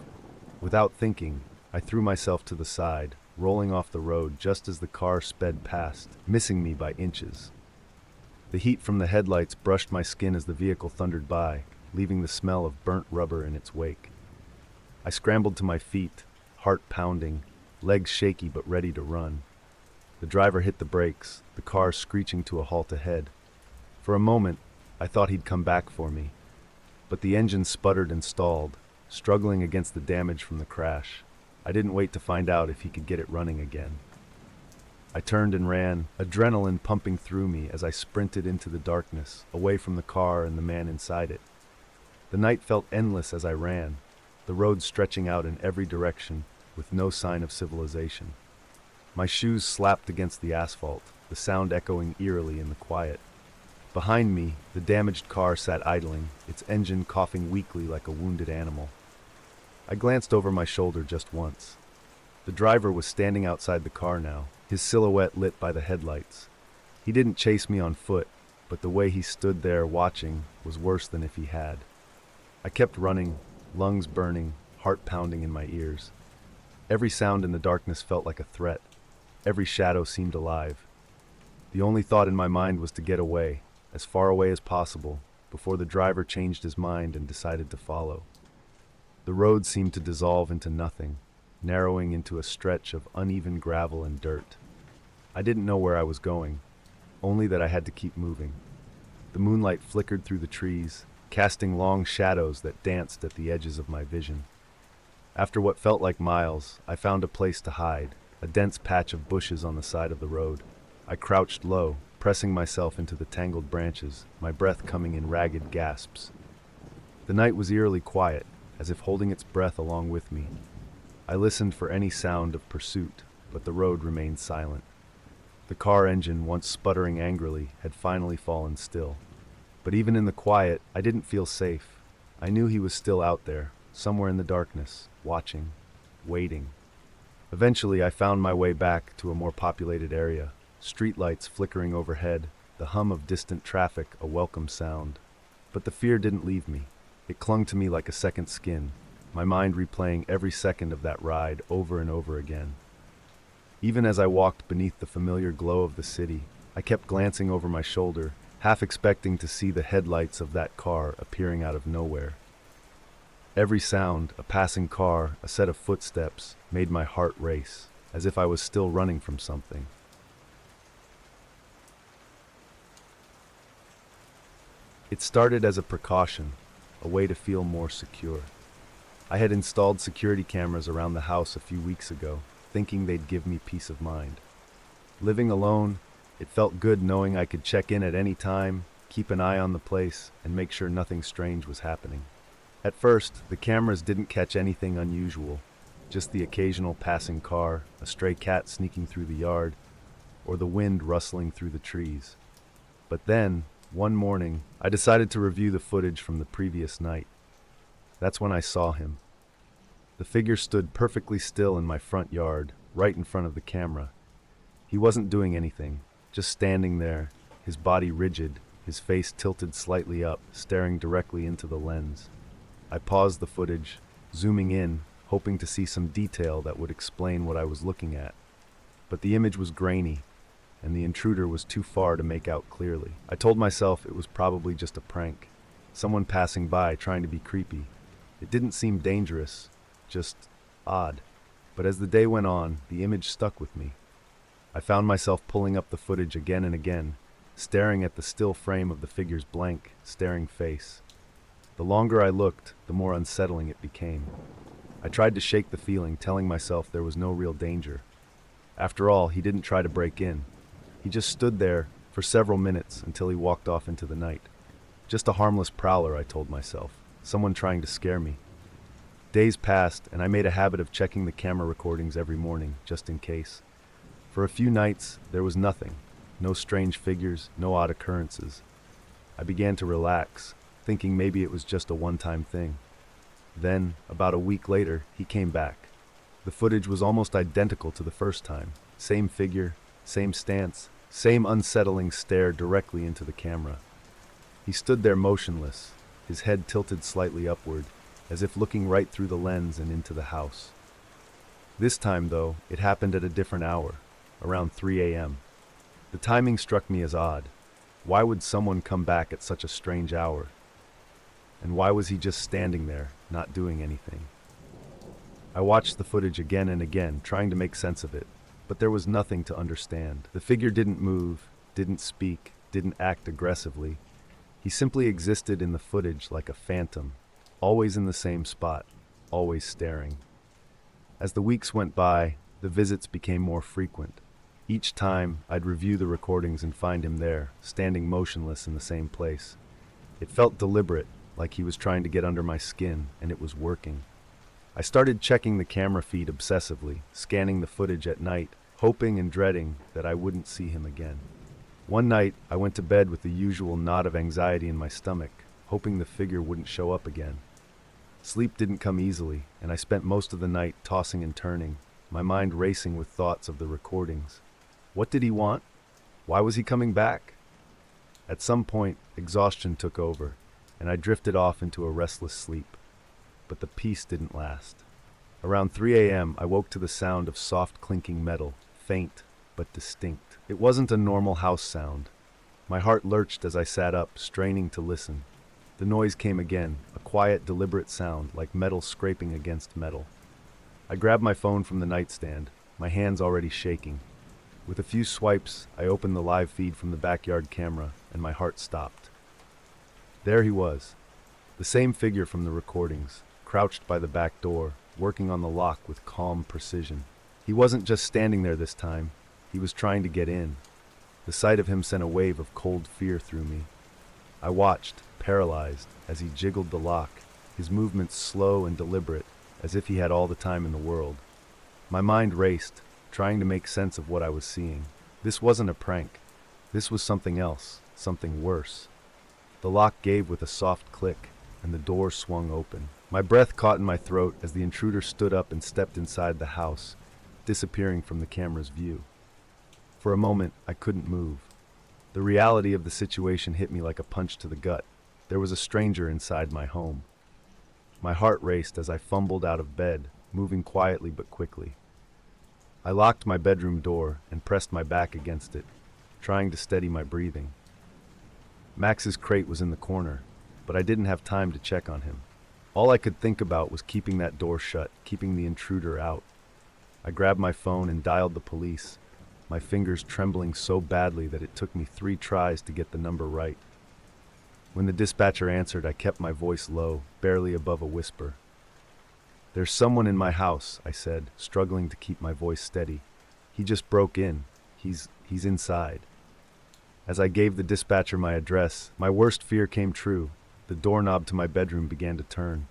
Without thinking, I threw myself to the side, rolling off the road just as the car sped past, missing me by inches. The heat from the headlights brushed my skin as the vehicle thundered by, leaving the smell of burnt rubber in its wake. I scrambled to my feet, heart pounding, legs shaky but ready to run. The driver hit the brakes, the car screeching to a halt ahead. For a moment, I thought he'd come back for me. But the engine sputtered and stalled, struggling against the damage from the crash. I didn't wait to find out if he could get it running again. I turned and ran, adrenaline pumping through me as I sprinted into the darkness, away from the car and the man inside it. The night felt endless as I ran, the road stretching out in every direction, with no sign of civilization. My shoes slapped against the asphalt, the sound echoing eerily in the quiet. Behind me, the damaged car sat idling, its engine coughing weakly like a wounded animal. I glanced over my shoulder just once. The driver was standing outside the car now, his silhouette lit by the headlights. He didn't chase me on foot, but the way he stood there watching was worse than if he had. I kept running, lungs burning, heart pounding in my ears. Every sound in the darkness felt like a threat. Every shadow seemed alive. The only thought in my mind was to get away, as far away as possible, before the driver changed his mind and decided to follow. The road seemed to dissolve into nothing, narrowing into a stretch of uneven gravel and dirt. I didn't know where I was going, only that I had to keep moving. The moonlight flickered through the trees, casting long shadows that danced at the edges of my vision. After what felt like miles, I found a place to hide, a dense patch of bushes on the side of the road. I crouched low, pressing myself into the tangled branches, my breath coming in ragged gasps. The night was eerily quiet, as if holding its breath along with me. I listened for any sound of pursuit, but the road remained silent. The car engine, once sputtering angrily, had finally fallen still. But even in the quiet, I didn't feel safe. I knew he was still out there, somewhere in the darkness, watching, waiting. Eventually, I found my way back to a more populated area. Streetlights flickering overhead, the hum of distant traffic a welcome sound. But the fear didn't leave me. It clung to me like a second skin, my mind replaying every second of that ride over and over again. Even as I walked beneath the familiar glow of the city, I kept glancing over my shoulder, half expecting to see the headlights of that car appearing out of nowhere. Every sound, a passing car, a set of footsteps, made my heart race, as if I was still running from something. It started as a precaution, a way to feel more secure. I had installed security cameras around the house a few weeks ago, thinking they'd give me peace of mind. Living alone, it felt good knowing I could check in at any time, keep an eye on the place, and make sure nothing strange was happening. At first, the cameras didn't catch anything unusual, just the occasional passing car, a stray cat sneaking through the yard, or the wind rustling through the trees. But then, one morning, I decided to review the footage from the previous night. That's when I saw him. The figure stood perfectly still in my front yard, right in front of the camera. He wasn't doing anything, just standing there, his body rigid, his face tilted slightly up, staring directly into the lens. I paused the footage, zooming in, hoping to see some detail that would explain what I was looking at. But the image was grainy, and the intruder was too far to make out clearly. I told myself it was probably just a prank, someone passing by trying to be creepy. It didn't seem dangerous, just odd. But as the day went on, the image stuck with me. I found myself pulling up the footage again and again, staring at the still frame of the figure's blank, staring face. The longer I looked, the more unsettling it became. I tried to shake the feeling, telling myself there was no real danger. After all, he didn't try to break in. He just stood there for several minutes until he walked off into the night. Just a harmless prowler, I told myself. Someone trying to scare me. Days passed, and I made a habit of checking the camera recordings every morning, just in case. For a few nights, there was nothing. No strange figures, no odd occurrences. I began to relax, thinking maybe it was just a one-time thing. Then, about a week later, he came back. The footage was almost identical to the first time. Same figure, same stance, same unsettling stare directly into the camera. He stood there motionless, his head tilted slightly upward, as if looking right through the lens and into the house. This time, though, it happened at a different hour, around 3 a.m. The timing struck me as odd. Why would someone come back at such a strange hour? And why was he just standing there, not doing anything? I watched the footage again and again, trying to make sense of it, but there was nothing to understand. The figure didn't move, didn't speak, didn't act aggressively. He simply existed in the footage like a phantom, always in the same spot, always staring. As the weeks went by, the visits became more frequent. Each time, I'd review the recordings and find him there, standing motionless in the same place. It felt deliberate, like he was trying to get under my skin, and it was working. I started checking the camera feed obsessively, scanning the footage at night, hoping and dreading that I wouldn't see him again. One night, I went to bed with the usual knot of anxiety in my stomach, hoping the figure wouldn't show up again. Sleep didn't come easily, and I spent most of the night tossing and turning, my mind racing with thoughts of the recordings. What did he want? Why was he coming back? At some point, exhaustion took over, and I drifted off into a restless sleep. But the peace didn't last. Around 3 a.m., I woke to the sound of soft clinking metal, faint but distinct. It wasn't a normal house sound. My heart lurched as I sat up, straining to listen. The noise came again, a quiet, deliberate sound, like metal scraping against metal. I grabbed my phone from the nightstand, my hands already shaking. With a few swipes, I opened the live feed from the backyard camera, and my heart stopped. There he was, the same figure from the recordings, crouched by the back door, working on the lock with calm precision. He wasn't just standing there this time, he was trying to get in. The sight of him sent a wave of cold fear through me. I watched, paralyzed, as he jiggled the lock, his movements slow and deliberate, as if he had all the time in the world. My mind raced, trying to make sense of what I was seeing. This wasn't a prank. This was something else, something worse. The lock gave with a soft click, and the door swung open. My breath caught in my throat as the intruder stood up and stepped inside the house, disappearing from the camera's view. For a moment, I couldn't move. The reality of the situation hit me like a punch to the gut. There was a stranger inside my home. My heart raced as I fumbled out of bed, moving quietly but quickly. I locked my bedroom door and pressed my back against it, trying to steady my breathing. Max's crate was in the corner, but I didn't have time to check on him. All I could think about was keeping that door shut, keeping the intruder out. I grabbed my phone and dialed the police, my fingers trembling so badly that it took me 3 tries to get the number right. When the dispatcher answered, I kept my voice low, barely above a whisper. "There's someone in my house," I said, struggling to keep my voice steady. "He just broke in. He's inside." As I gave the dispatcher my address, my worst fear came true. The doorknob to my bedroom began to turn.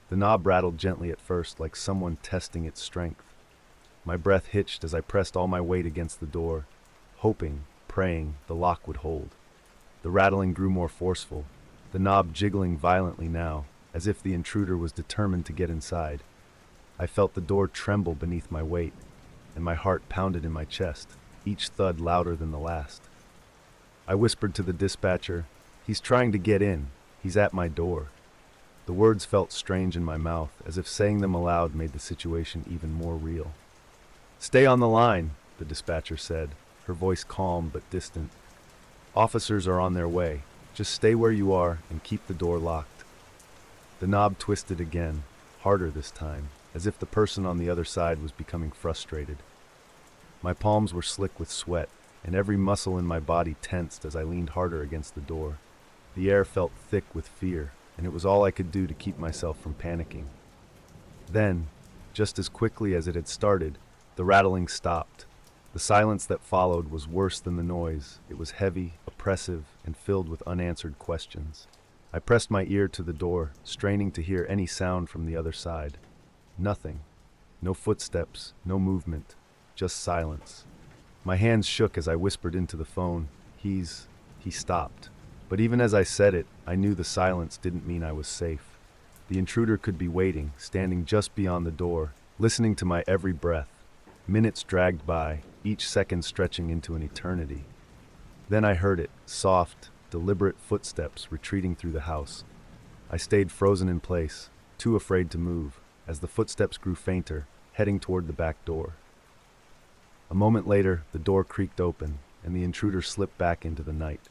The knob rattled gently at first, like someone testing its strength. My breath hitched as I pressed all my weight against the door, hoping, praying, the lock would hold. The rattling grew more forceful, the knob jiggling violently now, as if the intruder was determined to get inside. I felt the door tremble beneath my weight, and my heart pounded in my chest, each thud louder than the last. I whispered to the dispatcher, "He's trying to get in. He's at my door." The words felt strange in my mouth, as if saying them aloud made the situation even more real. "Stay on the line," the dispatcher said, her voice calm but distant. "Officers are on their way. Just stay where you are and keep the door locked." The knob twisted again, harder this time, as if the person on the other side was becoming frustrated. My palms were slick with sweat, and every muscle in my body tensed as I leaned harder against the door. The air felt thick with fear, and it was all I could do to keep myself from panicking. Then, just as quickly as it had started, the rattling stopped. The silence that followed was worse than the noise. It was heavy, oppressive, and filled with unanswered questions. I pressed my ear to the door, straining to hear any sound from the other side. Nothing. No footsteps, no movement, just silence. My hands shook as I whispered into the phone, He stopped. But even as I said it, I knew the silence didn't mean I was safe. The intruder could be waiting, standing just beyond the door, listening to my every breath. Minutes dragged by, each second stretching into an eternity. Then I heard it, soft, deliberate footsteps retreating through the house. I stayed frozen in place, too afraid to move, as the footsteps grew fainter, heading toward the back door. A moment later, the door creaked open, and the intruder slipped back into the night.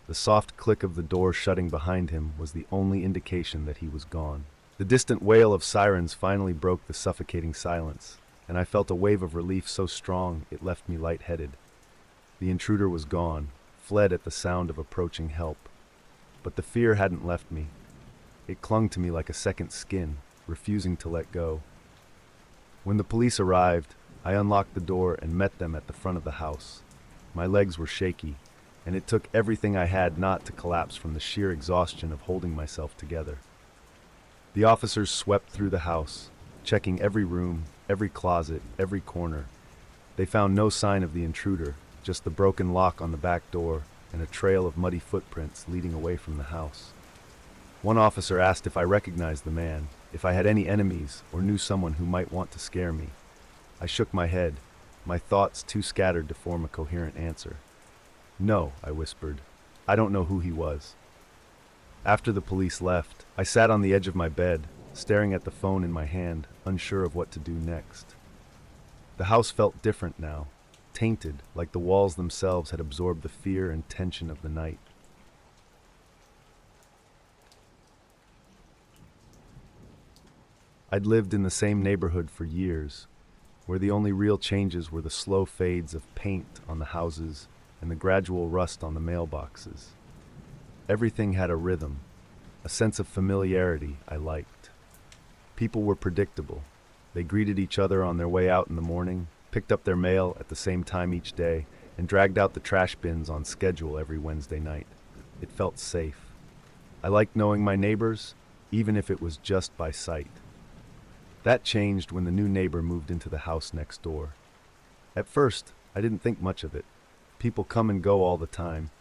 The soft click of the door shutting behind him was the only indication that he was gone. The distant wail of sirens finally broke the suffocating silence, and I felt a wave of relief so strong it left me lightheaded. The intruder was gone, fled at the sound of approaching help. But the fear hadn't left me. It clung to me like a second skin, refusing to let go. When the police arrived, I unlocked the door and met them at the front of the house. My legs were shaky, and it took everything I had not to collapse from the sheer exhaustion of holding myself together. The officers swept through the house, checking every room, every closet, every corner. They found no sign of the intruder, just the broken lock on the back door and a trail of muddy footprints leading away from the house. One officer asked if I recognized the man, if I had any enemies or knew someone who might want to scare me. I shook my head, my thoughts too scattered to form a coherent answer. "No," I whispered. "I don't know who he was." After the police left, I sat on the edge of my bed, staring at the phone in my hand, unsure of what to do next. The house felt different now, tainted, like the walls themselves had absorbed the fear and tension of the night. I'd lived in the same neighborhood for years, where the only real changes were the slow fades of paint on the houses and the gradual rust on the mailboxes. Everything had a rhythm, a sense of familiarity I liked. People were predictable. They greeted each other on their way out in the morning, picked up their mail at the same time each day, and dragged out the trash bins on schedule every Wednesday night. It felt safe. I liked knowing my neighbors, even if it was just by sight. That changed when the new neighbor moved into the house next door. At first, I didn't think much of it. People come and go all the time.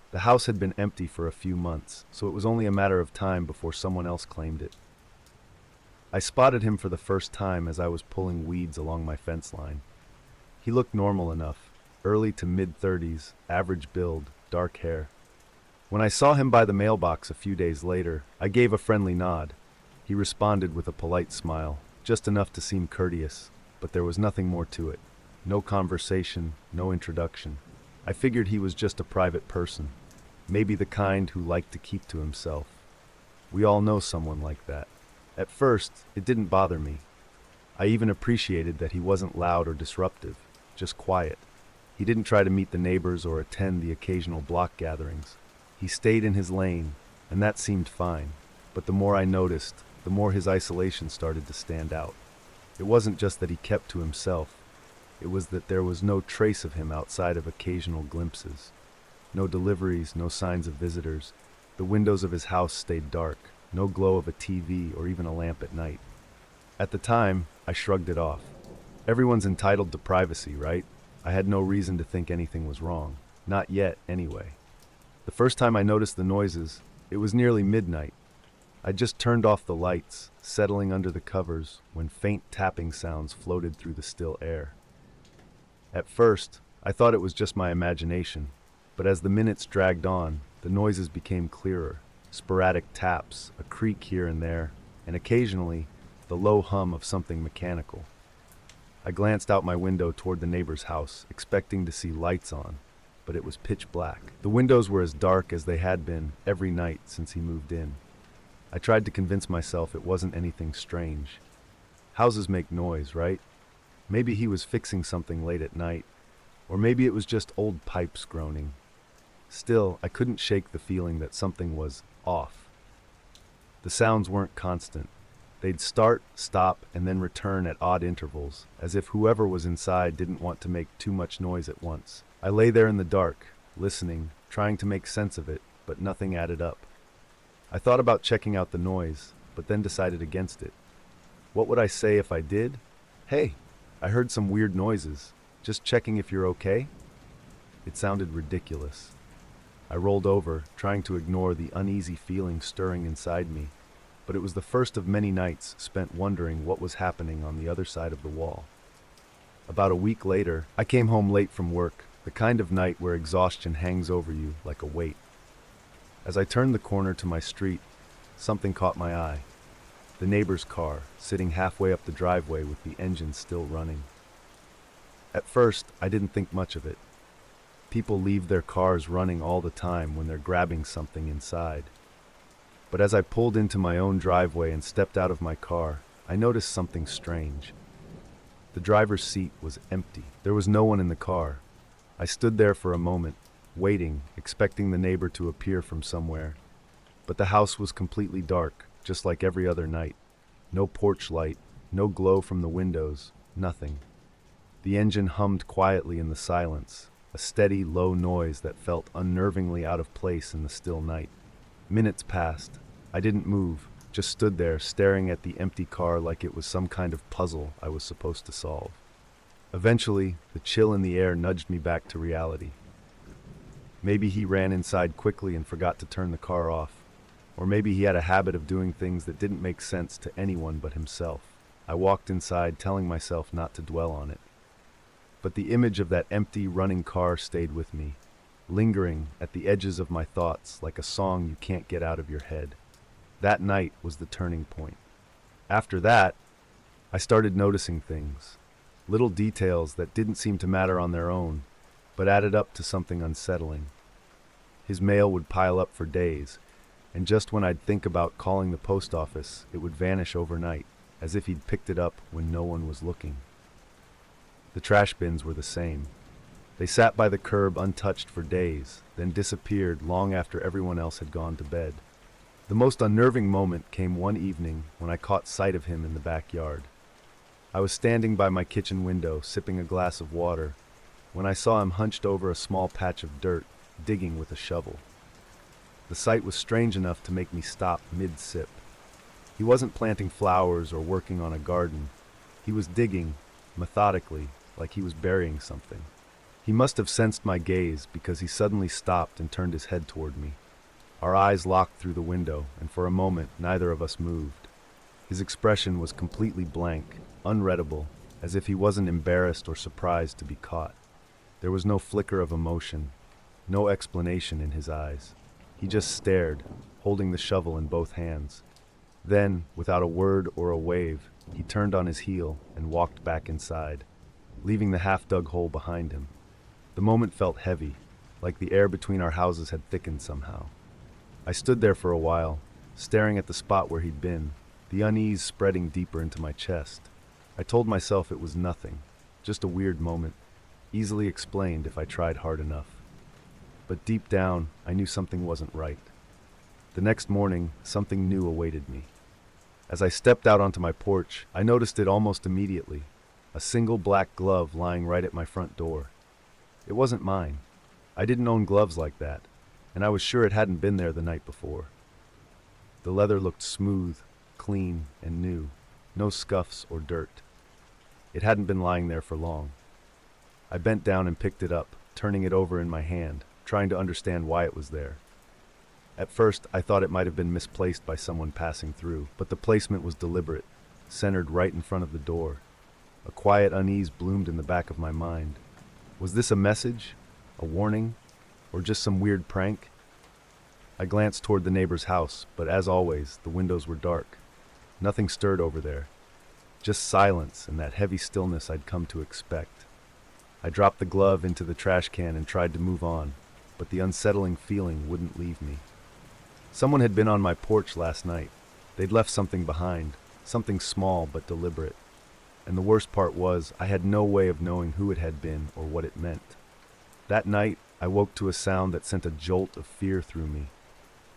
The house had been empty for a few months, so it was only a matter of time before someone else claimed it. I spotted him for the first time as I was pulling weeds along my fence line. He looked normal enough, early to mid-30s, average build, dark hair. When I saw him by the mailbox a few days later, I gave a friendly nod. He responded with a polite smile, just enough to seem courteous, but there was nothing more to it. No conversation, no introduction. I figured he was just a private person, maybe the kind who liked to keep to himself. We all know someone like that. At first, it didn't bother me. I even appreciated that he wasn't loud or disruptive, just quiet. He didn't try to meet the neighbors or attend the occasional block gatherings. He stayed in his lane, and that seemed fine. But the more I noticed, the more his isolation started to stand out. It wasn't just that he kept to himself. It was that there was no trace of him outside of occasional glimpses. No deliveries, no signs of visitors. The windows of his house stayed dark, no glow of a TV or even a lamp at night. At the time, I shrugged it off. Everyone's entitled to privacy, right? I had no reason to think anything was wrong. Not yet, anyway. The first time I noticed the noises, it was nearly midnight. I just turned off the lights, settling under the covers, when faint tapping sounds floated through the still air. At first, I thought it was just my imagination, but as the minutes dragged on, the noises became clearer. Sporadic taps, a creak here and there, and occasionally, the low hum of something mechanical. I glanced out my window toward the neighbor's house, expecting to see lights on, but it was pitch black. The windows were as dark as they had been every night since he moved in. I tried to convince myself it wasn't anything strange. Houses make noise, right? Maybe he was fixing something late at night, or maybe it was just old pipes groaning. Still, I couldn't shake the feeling that something was off. The sounds weren't constant. They'd start, stop, and then return at odd intervals, as if whoever was inside didn't want to make too much noise at once. I lay there in the dark, listening, trying to make sense of it, but nothing added up. I thought about checking out the noise, but then decided against it. What would I say if I did? Hey, I heard some weird noises. Just checking if you're okay? It sounded ridiculous. I rolled over, trying to ignore the uneasy feeling stirring inside me, but it was the first of many nights spent wondering what was happening on the other side of the wall. About a week later, I came home late from work, the kind of night where exhaustion hangs over you like a weight. As I turned the corner to my street, something caught my eye. The neighbor's car, sitting halfway up the driveway with the engine still running. At first, I didn't think much of it. People leave their cars running all the time when they're grabbing something inside. But as I pulled into my own driveway and stepped out of my car, I noticed something strange. The driver's seat was empty. There was no one in the car. I stood there for a moment, waiting, expecting the neighbor to appear from somewhere. But the house was completely dark, just like every other night. No porch light, no glow from the windows, nothing. The engine hummed quietly in the silence, a steady, low noise that felt unnervingly out of place in the still night. Minutes passed. I didn't move, just stood there staring at the empty car like it was some kind of puzzle I was supposed to solve. Eventually, the chill in the air nudged me back to reality. Maybe he ran inside quickly and forgot to turn the car off. Or maybe he had a habit of doing things that didn't make sense to anyone but himself. I walked inside, telling myself not to dwell on it. But the image of that empty, running car stayed with me, lingering at the edges of my thoughts like a song you can't get out of your head. That night was the turning point. After that, I started noticing things, little details that didn't seem to matter on their own, but added up to something unsettling. His mail would pile up for days, and just when I'd think about calling the post office, it would vanish overnight, as if he'd picked it up when no one was looking. The trash bins were the same. They sat by the curb untouched for days, then disappeared long after everyone else had gone to bed. The most unnerving moment came one evening when I caught sight of him in the backyard. I was standing by my kitchen window, sipping a glass of water, when I saw him hunched over a small patch of dirt, digging with a shovel. The sight was strange enough to make me stop mid-sip. He wasn't planting flowers or working on a garden. He was digging, methodically, like he was burying something. He must have sensed my gaze because he suddenly stopped and turned his head toward me. Our eyes locked through the window, and for a moment neither of us moved. His expression was completely blank, unreadable, as if he wasn't embarrassed or surprised to be caught. There was no flicker of emotion, no explanation in his eyes. He just stared, holding the shovel in both hands. Then, without a word or a wave, he turned on his heel and walked back inside, leaving the half-dug hole behind him. The moment felt heavy, like the air between our houses had thickened somehow. I stood there for a while, staring at the spot where he'd been, the unease spreading deeper into my chest. I told myself it was nothing, just a weird moment, easily explained if I tried hard enough. But deep down, I knew something wasn't right. The next morning, something new awaited me. As I stepped out onto my porch, I noticed it almost immediately, a single black glove lying right at my front door. It wasn't mine. I didn't own gloves like that, and I was sure it hadn't been there the night before. The leather looked smooth, clean, and new, no scuffs or dirt. It hadn't been lying there for long. I bent down and picked it up, turning it over in my hand, trying to understand why it was there. At first, I thought it might have been misplaced by someone passing through, but the placement was deliberate, centered right in front of the door. A quiet unease bloomed in the back of my mind. Was this a message? A warning? Or just some weird prank? I glanced toward the neighbor's house, but as always, the windows were dark. Nothing stirred over there. Just silence and that heavy stillness I'd come to expect. I dropped the glove into the trash can and tried to move on, but the unsettling feeling wouldn't leave me. Someone had been on my porch last night. They'd left something behind, something small but deliberate. And the worst part was, I had no way of knowing who it had been or what it meant. That night, I woke to a sound that sent a jolt of fear through me.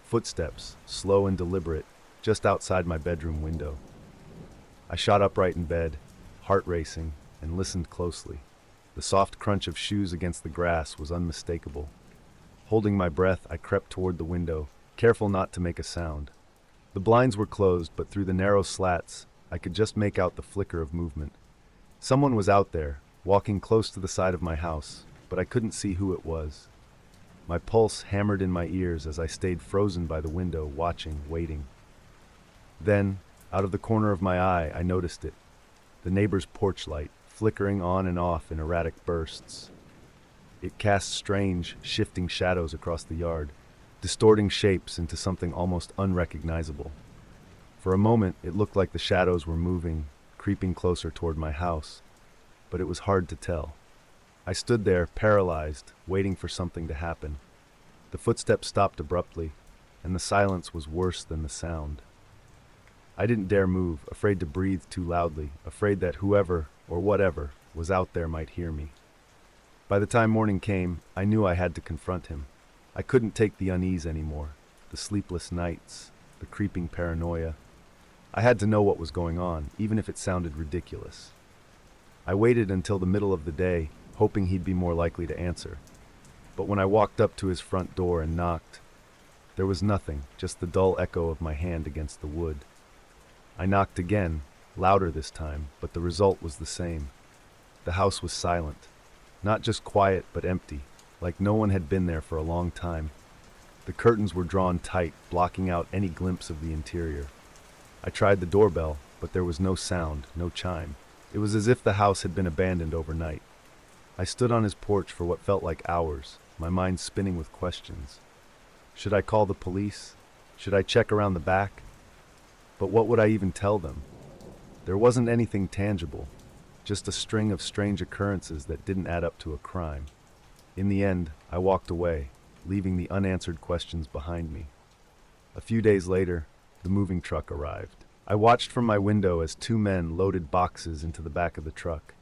Footsteps, slow and deliberate, just outside my bedroom window. I shot upright in bed, heart racing, and listened closely. The soft crunch of shoes against the grass was unmistakable. Holding my breath, I crept toward the window, careful not to make a sound. The blinds were closed, but through the narrow slats, I could just make out the flicker of movement. Someone was out there, walking close to the side of my house, but I couldn't see who it was. My pulse hammered in my ears as I stayed frozen by the window, watching, waiting. Then, out of the corner of my eye, I noticed it. The neighbor's porch light, flickering on and off in erratic bursts. It cast strange, shifting shadows across the yard, distorting shapes into something almost unrecognizable. For a moment, it looked like the shadows were moving, creeping closer toward my house, but it was hard to tell. I stood there, paralyzed, waiting for something to happen. The footsteps stopped abruptly, and the silence was worse than the sound. I didn't dare move, afraid to breathe too loudly, afraid that whoever, or whatever, was out there might hear me. By the time morning came, I knew I had to confront him. I couldn't take the unease anymore, the sleepless nights, the creeping paranoia. I had to know what was going on, even if it sounded ridiculous. I waited until the middle of the day, hoping he'd be more likely to answer. But when I walked up to his front door and knocked, there was nothing, just the dull echo of my hand against the wood. I knocked again, louder this time, but the result was the same. The house was silent. Not just quiet, but empty, like no one had been there for a long time. The curtains were drawn tight, blocking out any glimpse of the interior. I tried the doorbell, but there was no sound, no chime. It was as if the house had been abandoned overnight. I stood on his porch for what felt like hours, my mind spinning with questions. Should I call the police? Should I check around the back? But what would I even tell them? There wasn't anything tangible, just a string of strange occurrences that didn't add up to a crime. In the end, I walked away, leaving the unanswered questions behind me. A few days later, the moving truck arrived. I watched from my window as two men loaded boxes into the back of the truck.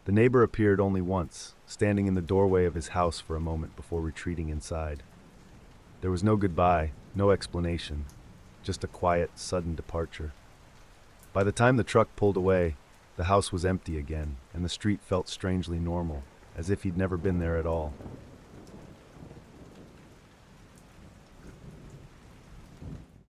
The neighbor appeared only once, standing in the doorway of his house for a moment before retreating inside. There was no goodbye, no explanation, just a quiet, sudden departure. By the time the truck pulled away, the house was empty again, and the street felt strangely normal, as if he'd never been there at all.